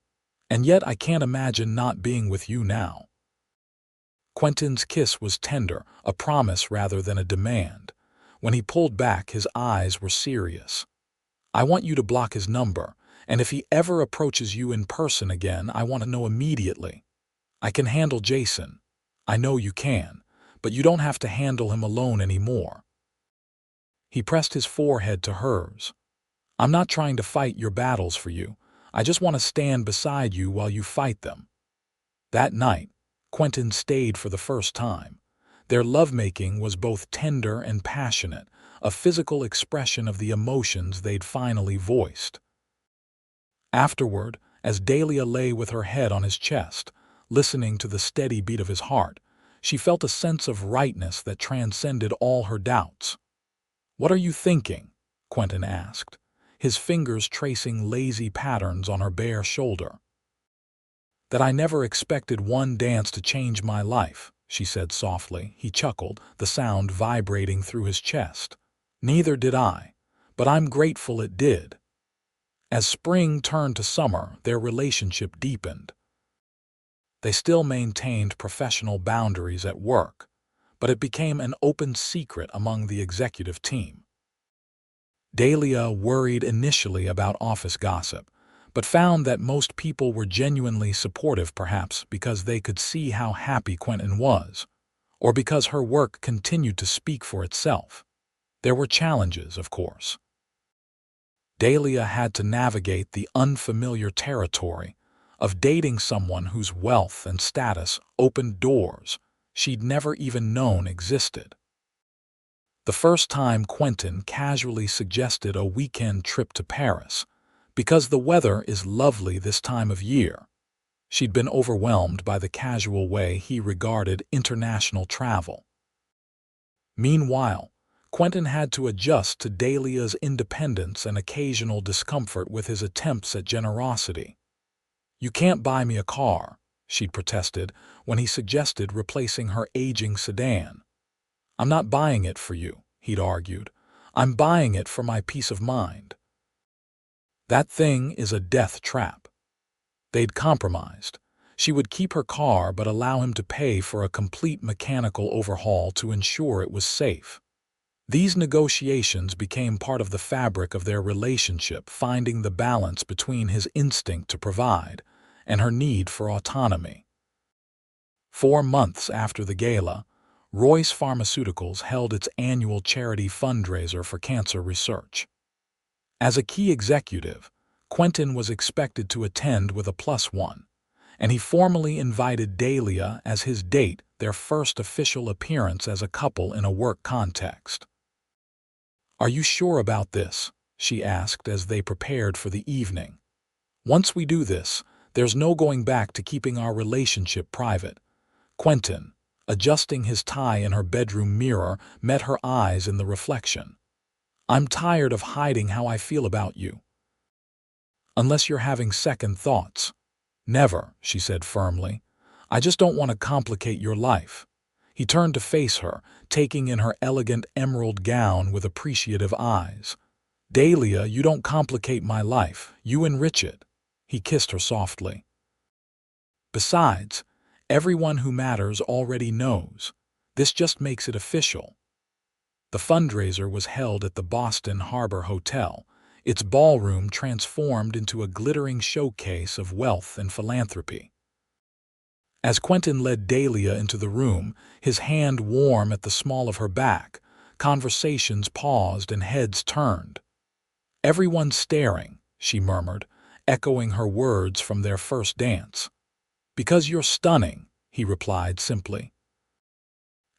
And yet I can't imagine not being with you now. Quentin's kiss was tender, a promise rather than a demand. When he pulled back, his eyes were serious. I want you to block his number, and if he ever approaches you in person again, I want to know immediately. I can handle Jason. I know you can, but you don't have to handle him alone anymore. He pressed his forehead to hers. I'm not trying to fight your battles for you. I just want to stand beside you while you fight them. That night, Quentin stayed for the first time. Their lovemaking was both tender and passionate, a physical expression of the emotions they'd finally voiced. Afterward, as Dahlia lay with her head on his chest, listening to the steady beat of his heart, she felt a sense of rightness that transcended all her doubts. What are you thinking? Quentin asked, his fingers tracing lazy patterns on her bare shoulder. That I never expected one dance to change my life, she said softly. He chuckled, the sound vibrating through his chest. Neither did I, but I'm grateful it did. As spring turned to summer, their relationship deepened. They still maintained professional boundaries at work, but it became an open secret among the executive team. Dahlia worried initially about office gossip, but found that most people were genuinely supportive, perhaps because they could see how happy Quentin was, or because her work continued to speak for itself. There were challenges, of course. Dahlia had to navigate the unfamiliar territory of dating someone whose wealth and status opened doors she'd never even known existed. The first time Quentin casually suggested a weekend trip to Paris, because the weather is lovely this time of year. She'd been overwhelmed by the casual way he regarded international travel. Meanwhile, Quentin had to adjust to Dahlia's independence and occasional discomfort with his attempts at generosity. You can't buy me a car, she'd protested when he suggested replacing her aging sedan. I'm not buying it for you, he'd argued. I'm buying it for my peace of mind. That thing is a death trap. They'd compromised. She would keep her car but allow him to pay for a complete mechanical overhaul to ensure it was safe. These negotiations became part of the fabric of their relationship, finding the balance between his instinct to provide and her need for autonomy. 4 months after the gala, Royce Pharmaceuticals held its annual charity fundraiser for cancer research. As a key executive, Quentin was expected to attend with a +1, and he formally invited Dahlia as his date, their first official appearance as a couple in a work context. "Are you sure about this?" she asked as they prepared for the evening. "Once we do this, there's no going back to keeping our relationship private." Quentin, adjusting his tie in her bedroom mirror, met her eyes in the reflection. "I'm tired of hiding how I feel about you." "Unless you're having second thoughts." "Never," she said firmly. "I just don't want to complicate your life." He turned to face her, taking in her elegant emerald gown with appreciative eyes. "Dahlia, you don't complicate my life, you enrich it." He kissed her softly. "Besides, everyone who matters already knows. This just makes it official." The fundraiser was held at the Boston Harbor Hotel, its ballroom transformed into a glittering showcase of wealth and philanthropy. As Quentin led Dahlia into the room, his hand warm at the small of her back, conversations paused and heads turned. "Everyone's staring," she murmured, echoing her words from their first dance. "Because you're stunning," he replied simply.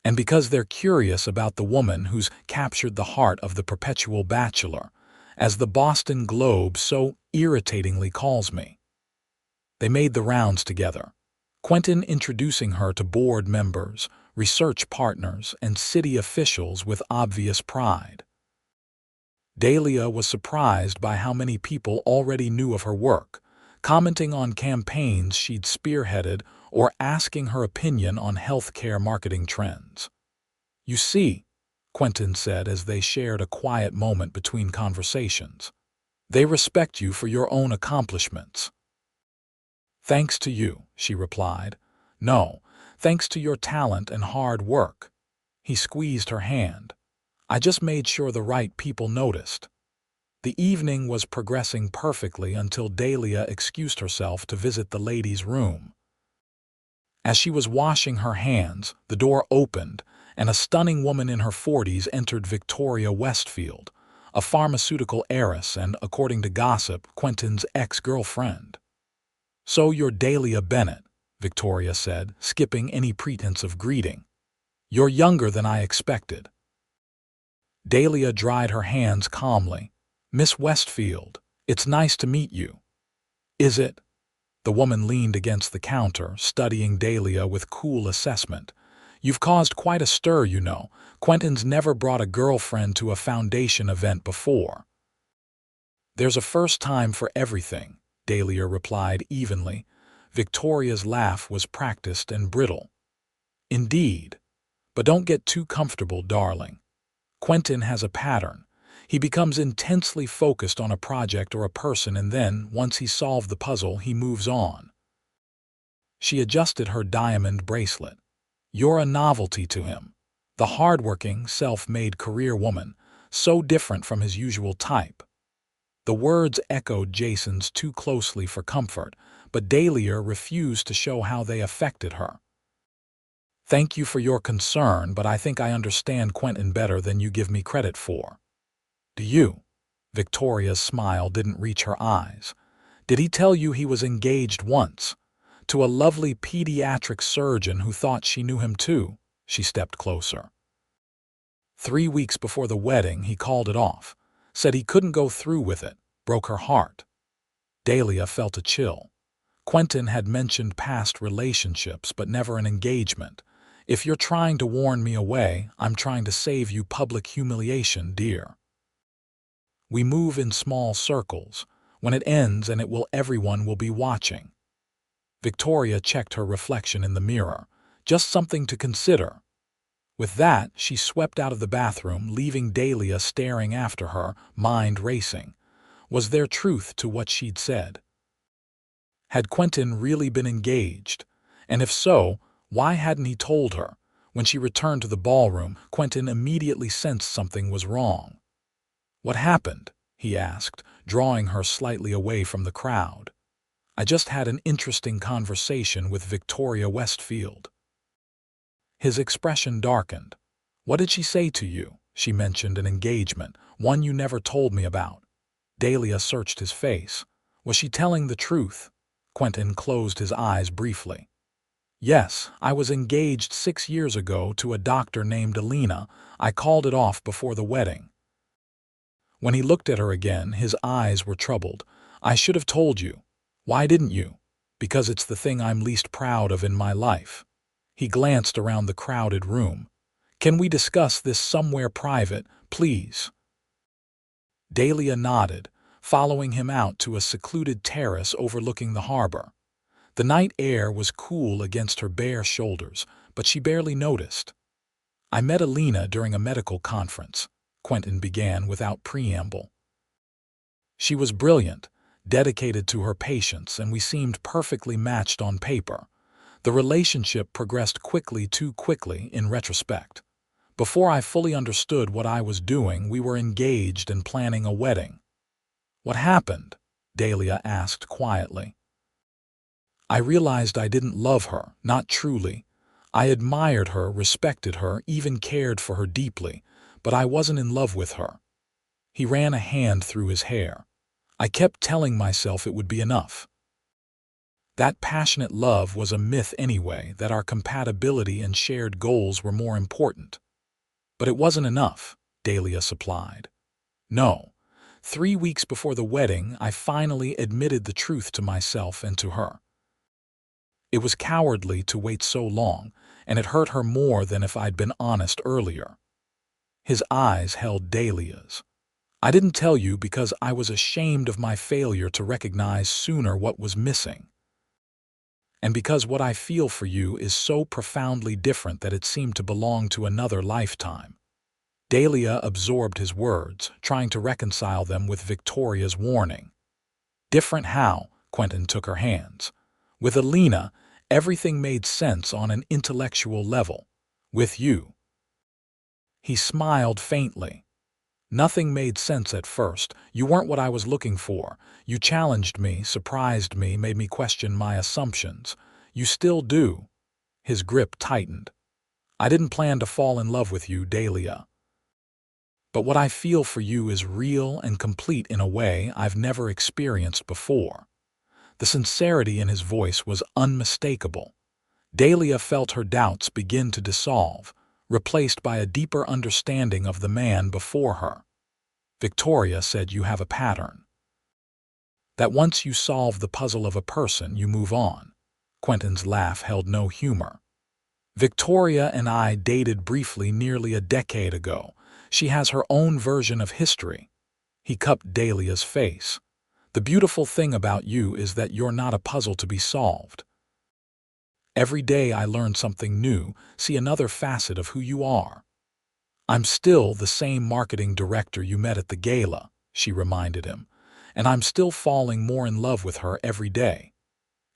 "And because they're curious about the woman who's captured the heart of the perpetual bachelor, as the Boston Globe so irritatingly calls me." They made the rounds together, Quentin introducing her to board members, research partners, and city officials with obvious pride. Dahlia was surprised by how many people already knew of her work, commenting on campaigns she'd spearheaded or asking her opinion on healthcare marketing trends. "You see," Quentin said as they shared a quiet moment between conversations, "they respect you for your own accomplishments." "Thanks to you," she replied. "No, thanks to your talent and hard work." He squeezed her hand. "I just made sure the right people noticed." The evening was progressing perfectly until Dahlia excused herself to visit the ladies' room. As she was washing her hands, the door opened, and a stunning woman in her 40s entered. Victoria Westfield, a pharmaceutical heiress and, according to gossip, Quentin's ex-girlfriend. "So you're Dahlia Bennett," Victoria said, skipping any pretense of greeting. "You're younger than I expected." Dahlia dried her hands calmly. "Miss Westfield, it's nice to meet you." "Is it?" The woman leaned against the counter, studying Dahlia with cool assessment. "You've caused quite a stir, you know. Quentin's never brought a girlfriend to a foundation event before." "There's a first time for everything," Dahlia replied evenly. Victoria's laugh was practiced and brittle. "Indeed. But don't get too comfortable, darling. Quentin has a pattern. He becomes intensely focused on a project or a person, and then, once he's solved the puzzle, he moves on." She adjusted her diamond bracelet. "You're a novelty to him. The hardworking, self-made career woman, so different from his usual type." The words echoed Jason's too closely for comfort, but Dahlia refused to show how they affected her. "Thank you for your concern, but I think I understand Quentin better than you give me credit for." "Do you?" Victoria's smile didn't reach her eyes. "Did he tell you he was engaged once? To a lovely pediatric surgeon who thought she knew him too?" She stepped closer. 3 weeks before the wedding, he called it off. Said he couldn't go through with it. Broke her heart. Dahlia felt a chill. Quentin had mentioned past relationships, but never an engagement. "If you're trying to warn me away, I'm trying to save you public humiliation, dear. We move in small circles. When it ends, and everyone will be watching." Victoria checked her reflection in the mirror. "Just something to consider." With that, she swept out of the bathroom, leaving Dahlia staring after her, mind racing. Was there truth to what she'd said? Had Quentin really been engaged? And if so, why hadn't he told her? When she returned to the ballroom, Quentin immediately sensed something was wrong. "What happened?" he asked, drawing her slightly away from the crowd. "I just had an interesting conversation with Victoria Westfield." His expression darkened. "What did she say to you?" "She mentioned an engagement, one you never told me about." Dahlia searched his face. Was she telling the truth? Quentin closed his eyes briefly. "Yes, I was engaged 6 years ago to a doctor named Alina. I called it off before the wedding." When he looked at her again, his eyes were troubled. "I should have told you." "Why didn't you?" "Because it's the thing I'm least proud of in my life." He glanced around the crowded room. "Can we discuss this somewhere private, please?" Dahlia nodded, following him out to a secluded terrace overlooking the harbor. The night air was cool against her bare shoulders, but she barely noticed. "I met Alina during a medical conference," Quentin began without preamble. "She was brilliant, dedicated to her patients, and we seemed perfectly matched on paper. The relationship progressed quickly, too quickly in retrospect. Before I fully understood what I was doing, we were engaged and planning a wedding." "What happened?" Dahlia asked quietly. "I realized I didn't love her, not truly. I admired her, respected her, even cared for her deeply, but I wasn't in love with her." He ran a hand through his hair. "I kept telling myself it would be enough. That passionate love was a myth anyway, that our compatibility and shared goals were more important." "But it wasn't enough," Dahlia supplied. "No. 3 weeks before the wedding, I finally admitted the truth to myself and to her. It was cowardly to wait so long, and it hurt her more than if I'd been honest earlier." His eyes held Dahlia's. "I didn't tell you because I was ashamed of my failure to recognize sooner what was missing. And because what I feel for you is so profoundly different that it seemed to belong to another lifetime." Dahlia absorbed his words, trying to reconcile them with Victoria's warning. "Different how?" Quentin took her hands. "With Alina, everything made sense on an intellectual level. With you—" He smiled faintly. "Nothing made sense at first. You weren't what I was looking for. You challenged me, surprised me, made me question my assumptions. You still do." His grip tightened. "I didn't plan to fall in love with you, Dahlia. But what I feel for you is real and complete in a way I've never experienced before." The sincerity in his voice was unmistakable. Dahlia felt her doubts begin to dissolve, replaced by a deeper understanding of the man before her. "Victoria said you have a pattern. That once you solve the puzzle of a person, you move on." Quentin's laugh held no humor. "Victoria and I dated briefly nearly a decade ago. She has her own version of history." He cupped Dahlia's face. "The beautiful thing about you is that you're not a puzzle to be solved. Every day I learn something new, see another facet of who you are." "I'm still the same marketing director you met at the gala," she reminded him, "and I'm still falling more in love with her every day."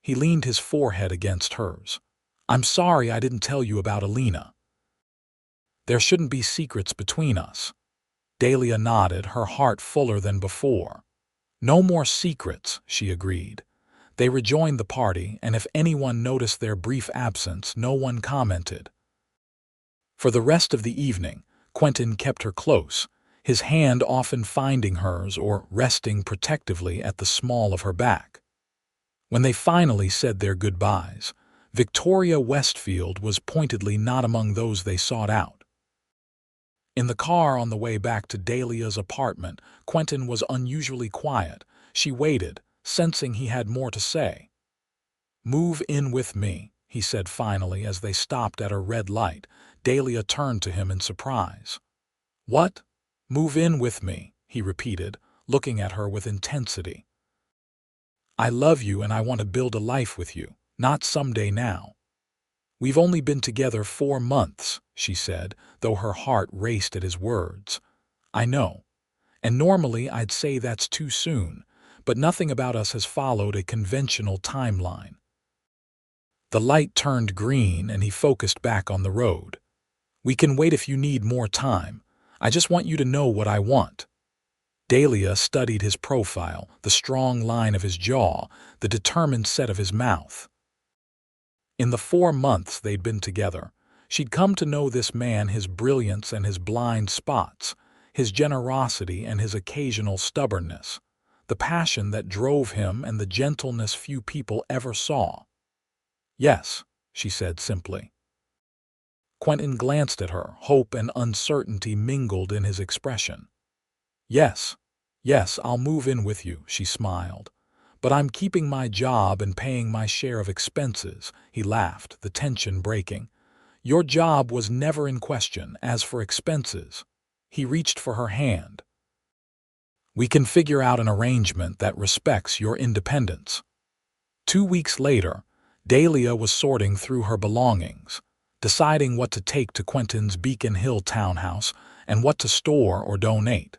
He leaned his forehead against hers. "I'm sorry I didn't tell you about Alina. There shouldn't be secrets between us." Dahlia nodded, her heart fuller than before. "No more secrets," she agreed. They rejoined the party, and if anyone noticed their brief absence, no one commented. For the rest of the evening, Quentin kept her close, his hand often finding hers or resting protectively at the small of her back. When they finally said their goodbyes, Victoria Westfield was pointedly not among those they sought out. In the car on the way back to Dahlia's apartment, Quentin was unusually quiet. She waited, sensing he had more to say. "Move in with me," he said finally as they stopped at a red light. Dahlia turned to him in surprise. "What? Move in with me?" he repeated, looking at her with intensity. "I love you and I want to build a life with you, not someday now." "We've only been together 4 months," she said, though her heart raced at his words. "I know. And normally I'd say that's too soon, but nothing about us has followed a conventional timeline. The light turned green and he focused back on the road. We can wait if you need more time. I just want you to know what I want. Dahlia studied his profile, the strong line of his jaw, the determined set of his mouth. In the 4 months they'd been together, she'd come to know this man, his brilliance and his blind spots, his generosity and his occasional stubbornness, the passion that drove him and the gentleness few people ever saw. "Yes," she said simply. Quentin glanced at her, hope and uncertainty mingled in his expression. "Yes, yes, I'll move in with you," she smiled. "But I'm keeping my job and paying my share of expenses," he laughed, the tension breaking. "Your job was never in question. As for expenses," he reached for her hand, "we can figure out an arrangement that respects your independence." 2 weeks later, Dahlia was sorting through her belongings, deciding what to take to Quentin's Beacon Hill townhouse and what to store or donate.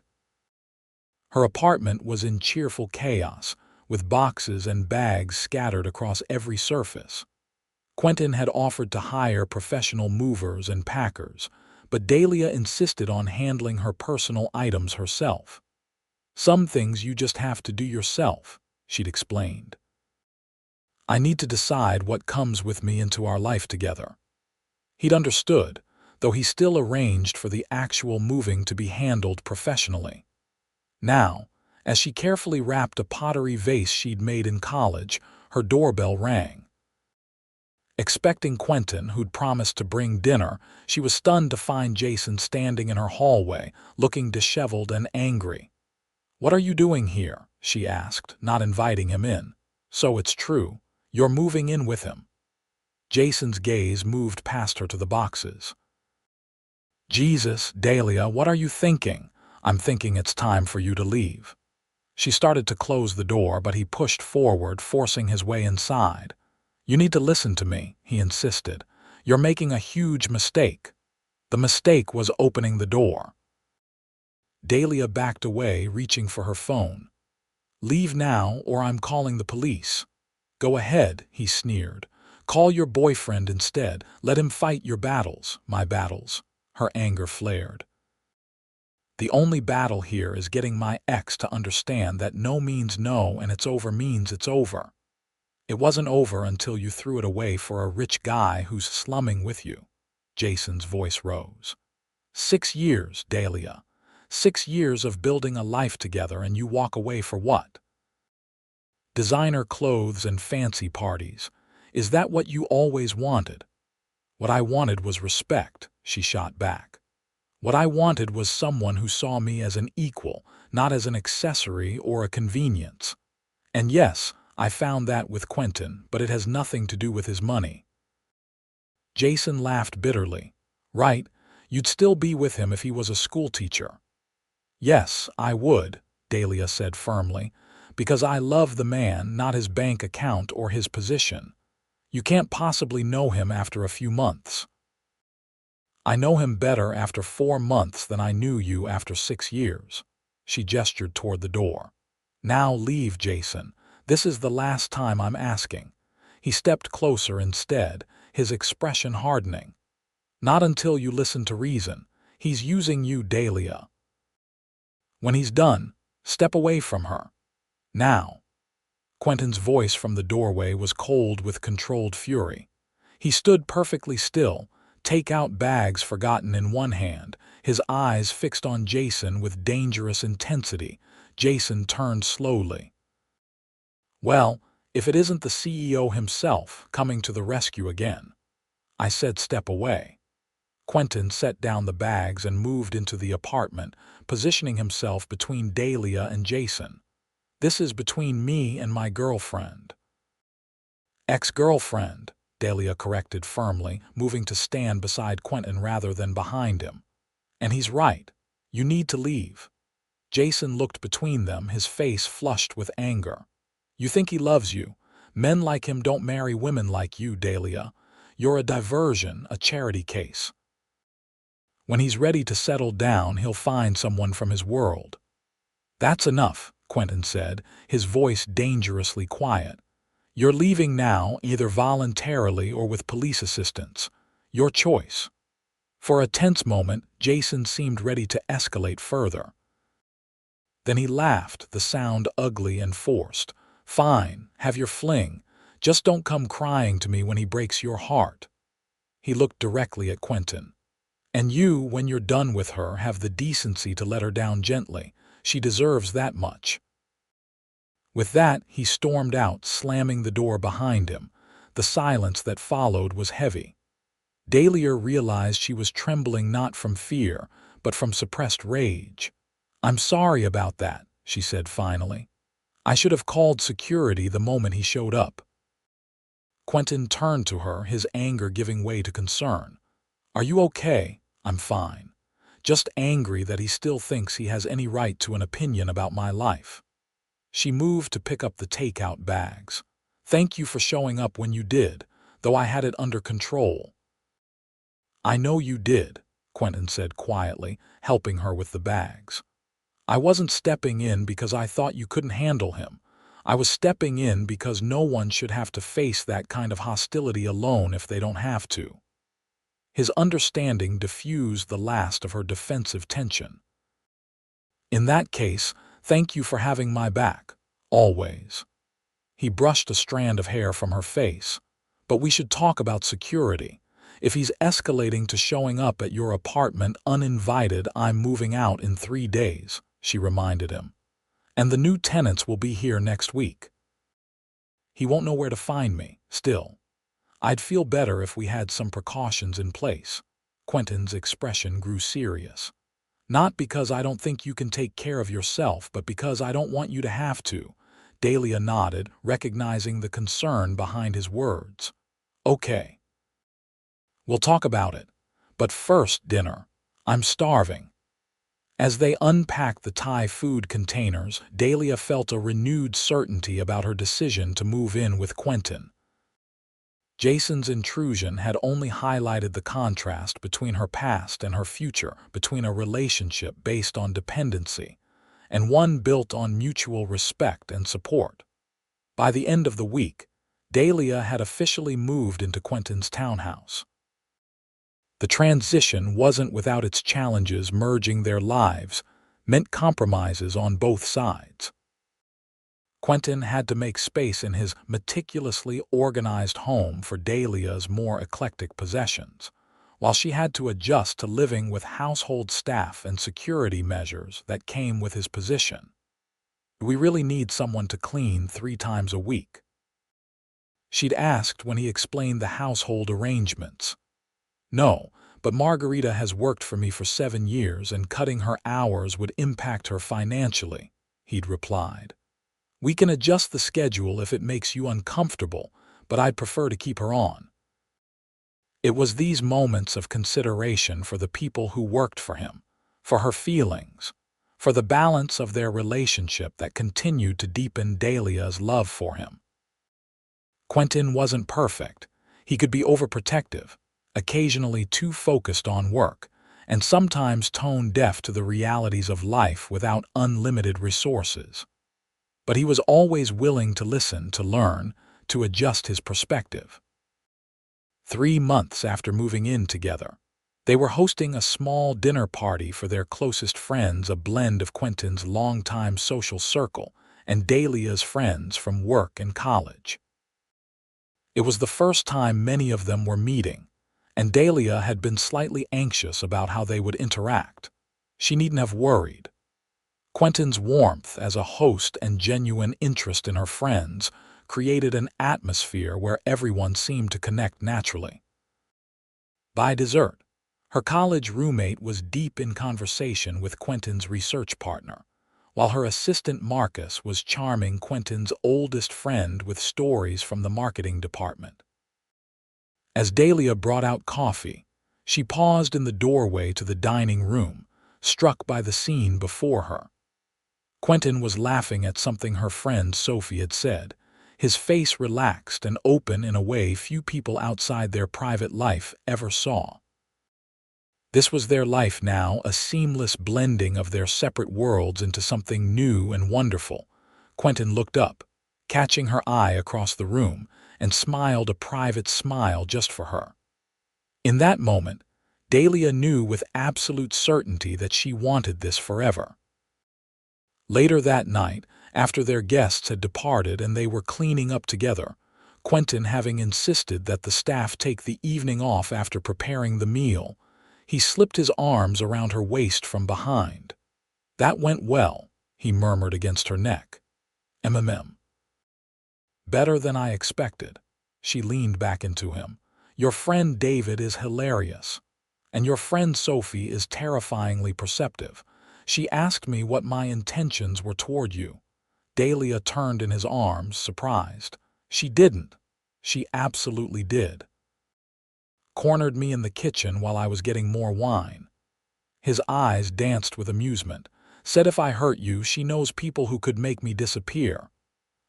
Her apartment was in cheerful chaos, with boxes and bags scattered across every surface. Quentin had offered to hire professional movers and packers, but Dahlia insisted on handling her personal items herself. "Some things you just have to do yourself," she'd explained. "I need to decide what comes with me into our life together." He'd understood, though he still arranged for the actual moving to be handled professionally. Now, as she carefully wrapped a pottery vase she'd made in college, her doorbell rang. Expecting Quentin, who'd promised to bring dinner, she was stunned to find Jason standing in her hallway, looking disheveled and angry. "What are you doing here?" she asked, not inviting him in. "So it's true. You're moving in with him." Jason's gaze moved past her to the boxes. "Jesus, Dahlia, what are you thinking?" "I'm thinking it's time for you to leave." She started to close the door, but he pushed forward, forcing his way inside. "You need to listen to me," he insisted. "You're making a huge mistake." The mistake was opening the door. Dahlia backed away, reaching for her phone. "Leave now, or I'm calling the police." "Go ahead," he sneered. "Call your boyfriend instead. Let him fight your battles." "My battles?" Her anger flared. "The only battle here is getting my ex to understand that no means no and it's over means it's over. It wasn't over until you threw it away for a rich guy who's slumming with you." Jason's voice rose. 6 years, Dahlia. 6 years of building a life together, and you walk away for what? Designer clothes and fancy parties. Is that what you always wanted? "What I wanted was respect," she shot back. "What I wanted was someone who saw me as an equal, not as an accessory or a convenience. And yes, I found that with Quentin, but it has nothing to do with his money." Jason laughed bitterly. "Right, you'd still be with him if he was a schoolteacher." "Yes, I would," Dahlia said firmly, "because I love the man, not his bank account or his position. You can't possibly know him after a few months." "I know him better after 4 months than I knew you after 6 years." She gestured toward the door. "Now leave, Jason. This is the last time I'm asking." He stepped closer instead, his expression hardening. "Not until you listen to reason. He's using you, Dahlia. When he's done, step away from her. Now." Quentin's voice from the doorway was cold with controlled fury. He stood perfectly still, take-out bags forgotten in one hand, his eyes fixed on Jason with dangerous intensity. Jason turned slowly. "Well, if it isn't the CEO himself coming to the rescue again." "I said step away." Quentin set down the bags and moved into the apartment, positioning himself between Dahlia and Jason. "This is between me and my girlfriend." "Ex-girlfriend," Dahlia corrected firmly, moving to stand beside Quentin rather than behind him. "And he's right. You need to leave." Jason looked between them, his face flushed with anger. "You think he loves you. Men like him don't marry women like you, Dahlia. You're a diversion, a charity case. When he's ready to settle down, he'll find someone from his world." "That's enough," Quentin said, his voice dangerously quiet. "You're leaving now, either voluntarily or with police assistance. Your choice." For a tense moment, Jason seemed ready to escalate further. Then he laughed, the sound ugly and forced. "Fine, have your fling. Just don't come crying to me when he breaks your heart." He looked directly at Quentin. "And you, when you're done with her, have the decency to let her down gently. She deserves that much." With that, he stormed out, slamming the door behind him. The silence that followed was heavy. Dahlia realized she was trembling not from fear, but from suppressed rage. "I'm sorry about that," she said finally. "I should have called security the moment he showed up." Quentin turned to her, his anger giving way to concern. "Are you okay?" "I'm fine. Just angry that he still thinks he has any right to an opinion about my life." She moved to pick up the takeout bags. "Thank you for showing up when you did, though I had it under control." "I know you did," Quentin said quietly, helping her with the bags. "I wasn't stepping in because I thought you couldn't handle him. I was stepping in because no one should have to face that kind of hostility alone if they don't have to." His understanding diffused the last of her defensive tension. "In that case, thank you for having my back. Always." He brushed a strand of hair from her face. "But we should talk about security. If he's escalating to showing up at your apartment uninvited, I'm moving out in 3 days, she reminded him. "And the new tenants will be here next week. He won't know where to find me, still. I'd feel better if we had some precautions in place." Quentin's expression grew serious. "Not because I don't think you can take care of yourself, but because I don't want you to have to." Dahlia nodded, recognizing the concern behind his words. "Okay. We'll talk about it. But first, dinner. I'm starving." As they unpacked the Thai food containers, Dahlia felt a renewed certainty about her decision to move in with Quentin. Jason's intrusion had only highlighted the contrast between her past and her future, between a relationship based on dependency and one built on mutual respect and support. By the end of the week, Dahlia had officially moved into Quentin's townhouse. The transition wasn't without its challenges. Merging their lives meant compromises on both sides. Quentin had to make space in his meticulously organized home for Dahlia's more eclectic possessions, while she had to adjust to living with household staff and security measures that came with his position. "Do we really need someone to clean 3 times a week?" she'd asked when he explained the household arrangements. "No, but Margarita has worked for me for 7 years and cutting her hours would impact her financially," he'd replied. "We can adjust the schedule if it makes you uncomfortable, but I'd prefer to keep her on." It was these moments of consideration for the people who worked for him, for her feelings, for the balance of their relationship that continued to deepen Dahlia's love for him. Quentin wasn't perfect. He could be overprotective, occasionally too focused on work, and sometimes tone-deaf to the realities of life without unlimited resources. But he was always willing to listen, to learn, to adjust his perspective. 3 months after moving in together, they were hosting a small dinner party for their closest friends, a blend of Quentin's longtime social circle and Dahlia's friends from work and college. It was the first time many of them were meeting, and Dahlia had been slightly anxious about how they would interact. She needn't have worried. Quentin's warmth as a host and genuine interest in her friends created an atmosphere where everyone seemed to connect naturally. By dessert, her college roommate was deep in conversation with Quentin's research partner, while her assistant Marcus was charming Quentin's oldest friend with stories from the marketing department. As Dahlia brought out coffee, she paused in the doorway to the dining room, struck by the scene before her. Quentin was laughing at something her friend Sophie had said, his face relaxed and open in a way few people outside their private life ever saw. This was their life now, a seamless blending of their separate worlds into something new and wonderful. Quentin looked up, catching her eye across the room, and smiled a private smile just for her. In that moment, Dahlia knew with absolute certainty that she wanted this forever. Later that night, after their guests had departed and they were cleaning up together, Quentin having insisted that the staff take the evening off after preparing the meal, he slipped his arms around her waist from behind. "That went well," he murmured against her neck. "Mm. Better than I expected." She leaned back into him. "Your friend David is hilarious. And your friend Sophie is terrifyingly perceptive. She asked me what my intentions were toward you." Dahlia turned in his arms, surprised. "She didn't." "She absolutely did. Cornered me in the kitchen while I was getting more wine." His eyes danced with amusement. "Said if I hurt you, she knows people who could make me disappear."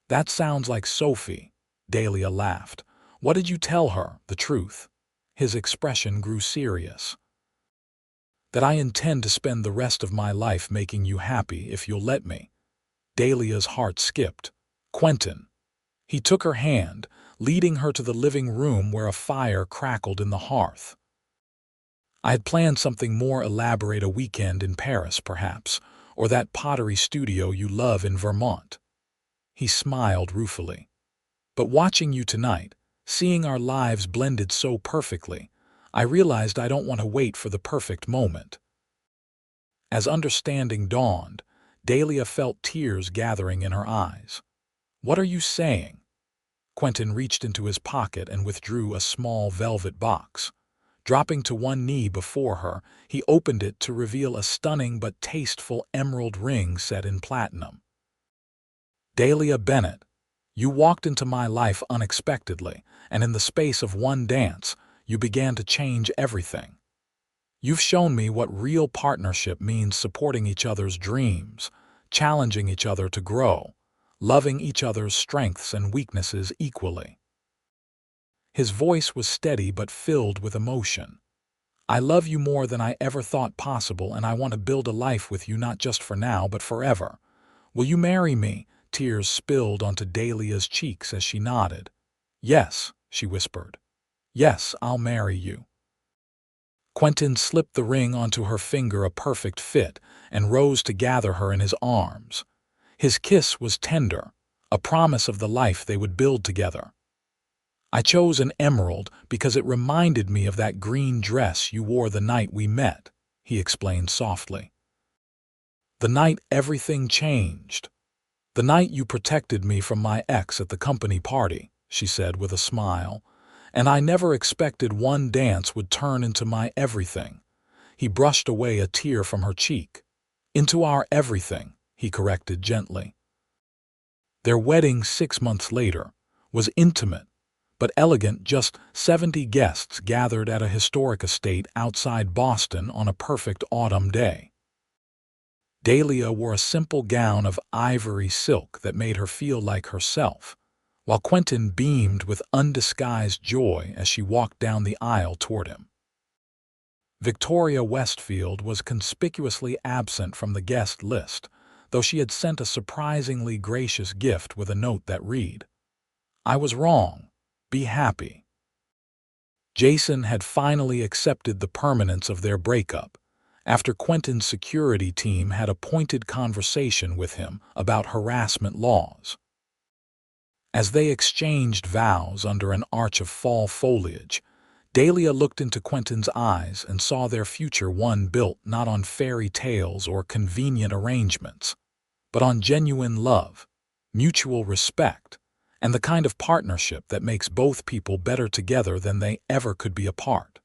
"That sounds like Sophie." Dahlia laughed. "What did you tell her, the truth?" His expression grew serious. "That I intend to spend the rest of my life making you happy if you'll let me." Dahlia's heart skipped. "Quentin." He took her hand, leading her to the living room where a fire crackled in the hearth. "I had planned something more elaborate, a weekend in Paris, perhaps, or that pottery studio you love in Vermont." He smiled ruefully. "But watching you tonight, seeing our lives blended so perfectly, I realized I don't want to wait for the perfect moment." As understanding dawned, Dahlia felt tears gathering in her eyes. "What are you saying?" Quentin reached into his pocket and withdrew a small velvet box. Dropping to one knee before her, he opened it to reveal a stunning but tasteful emerald ring set in platinum. "Dahlia Bennett, you walked into my life unexpectedly, and in the space of one dance, you began to change everything. You've shown me what real partnership means: supporting each other's dreams, challenging each other to grow, loving each other's strengths and weaknesses equally." His voice was steady but filled with emotion. "I love you more than I ever thought possible, and I want to build a life with you, not just for now, but forever. Will you marry me?" Tears spilled onto Dahlia's cheeks as she nodded. "Yes," she whispered. "Yes, I'll marry you." Quentin slipped the ring onto her finger, a perfect fit, and rose to gather her in his arms. His kiss was tender, a promise of the life they would build together. "I chose an emerald because it reminded me of that green dress you wore the night we met," he explained softly. "The night everything changed. The night you protected me from my ex at the company party," she said with a smile. "And I never expected one dance would turn into my everything." He brushed away a tear from her cheek. "Into our everything," he corrected gently. Their wedding 6 months later was intimate but elegant. Just 70 guests gathered at a historic estate outside Boston on a perfect autumn day. Dahlia wore a simple gown of ivory silk that made her feel like herself, while Quentin beamed with undisguised joy as she walked down the aisle toward him. Victoria Westfield was conspicuously absent from the guest list, though she had sent a surprisingly gracious gift with a note that read, "I was wrong. Be happy." Jason had finally accepted the permanence of their breakup, after Quentin's security team had a pointed conversation with him about harassment laws. As they exchanged vows under an arch of fall foliage, Dahlia looked into Quentin's eyes and saw their future, one built not on fairy tales or convenient arrangements, but on genuine love, mutual respect, and the kind of partnership that makes both people better together than they ever could be apart.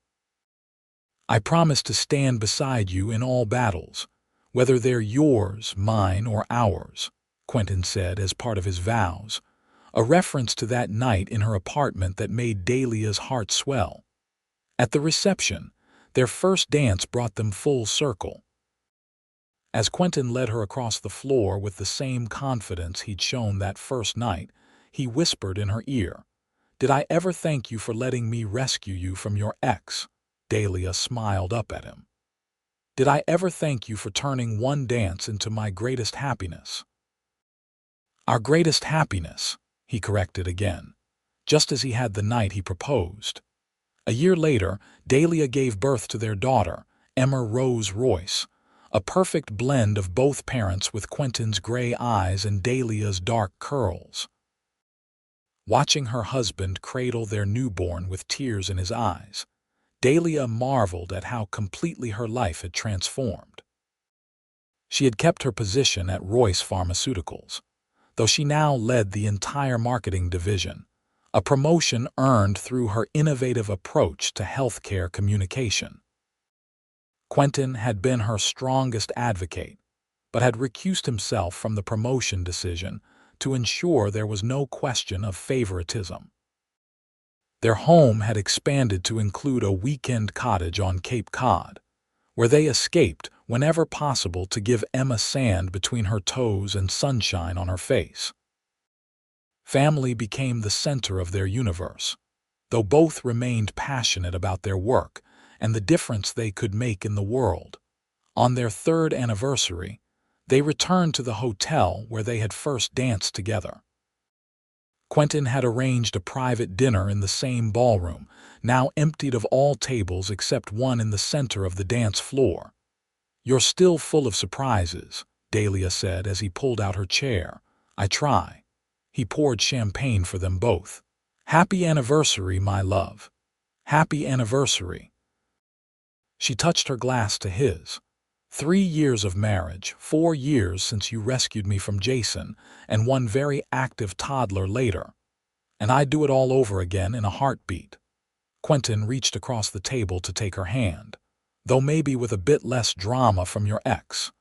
"I promise to stand beside you in all battles, whether they're yours, mine, or ours," Quentin said as part of his vows, a reference to that night in her apartment that made Dahlia's heart swell. At the reception, their first dance brought them full circle. As Quentin led her across the floor with the same confidence he'd shown that first night, he whispered in her ear, "Did I ever thank you for letting me rescue you from your ex?" Dahlia smiled up at him. Did I ever thank you for turning one dance into my greatest happiness? Our greatest happiness, he corrected again, just as he had the night he proposed. A year later, Dahlia gave birth to their daughter, Emma Rose Royce, a perfect blend of both parents with Quentin's gray eyes and Dahlia's dark curls. Watching her husband cradle their newborn with tears in his eyes, Dahlia marveled at how completely her life had transformed. She had kept her position at Royce Pharmaceuticals, though she now led the entire marketing division, a promotion earned through her innovative approach to healthcare communication. Quentin had been her strongest advocate, but had recused himself from the promotion decision to ensure there was no question of favoritism. Their home had expanded to include a weekend cottage on Cape Cod, where they escaped whenever possible to give Emma sand between her toes and sunshine on her face. Family became the center of their universe, though both remained passionate about their work and the difference they could make in the world. On their third anniversary, they returned to the hotel where they had first danced together. Quentin had arranged a private dinner in the same ballroom, now emptied of all tables except one in the center of the dance floor. "You're still full of surprises," Dahlia said as he pulled out her chair. "I try." He poured champagne for them both. "Happy anniversary, my love. Happy anniversary." She touched her glass to his. 3 years of marriage, 4 years since you rescued me from Jason, and one very active toddler later. And I'd do it all over again in a heartbeat." Quentin reached across the table to take her hand, though maybe with a bit less drama from your ex.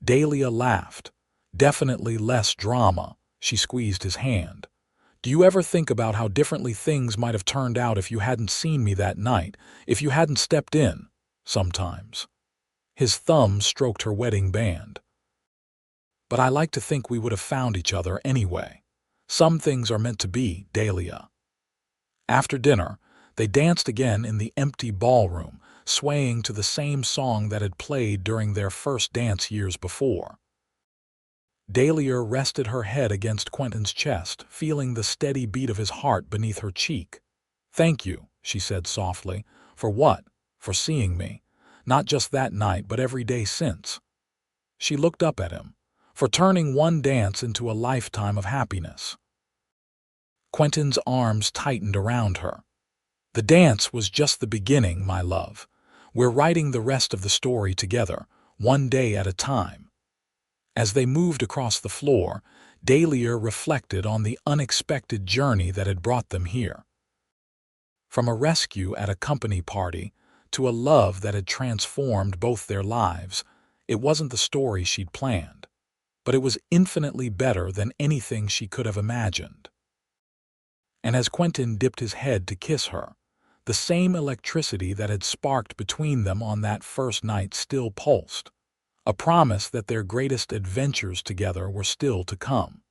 Dahlia laughed. "Definitely less drama." She squeezed his hand. "Do you ever think about how differently things might have turned out if you hadn't seen me that night, if you hadn't stepped in?" "Sometimes." His thumb stroked her wedding band. "But I like to think we would have found each other anyway. Some things are meant to be, Dahlia." After dinner, they danced again in the empty ballroom, swaying to the same song that had played during their first dance years before. Dahlia rested her head against Quentin's chest, feeling the steady beat of his heart beneath her cheek. "Thank you," she said softly. "For what? For seeing me. Not just that night, but every day since." She looked up at him. "For turning one dance into a lifetime of happiness." Quentin's arms tightened around her. "The dance was just the beginning, my love. We're writing the rest of the story together, one day at a time." As they moved across the floor, Dahlia reflected on the unexpected journey that had brought them here. From a rescue at a company party to a love that had transformed both their lives, it wasn't the story she'd planned, but it was infinitely better than anything she could have imagined. And as Quentin dipped his head to kiss her, the same electricity that had sparked between them on that first night still pulsed, a promise that their greatest adventures together were still to come.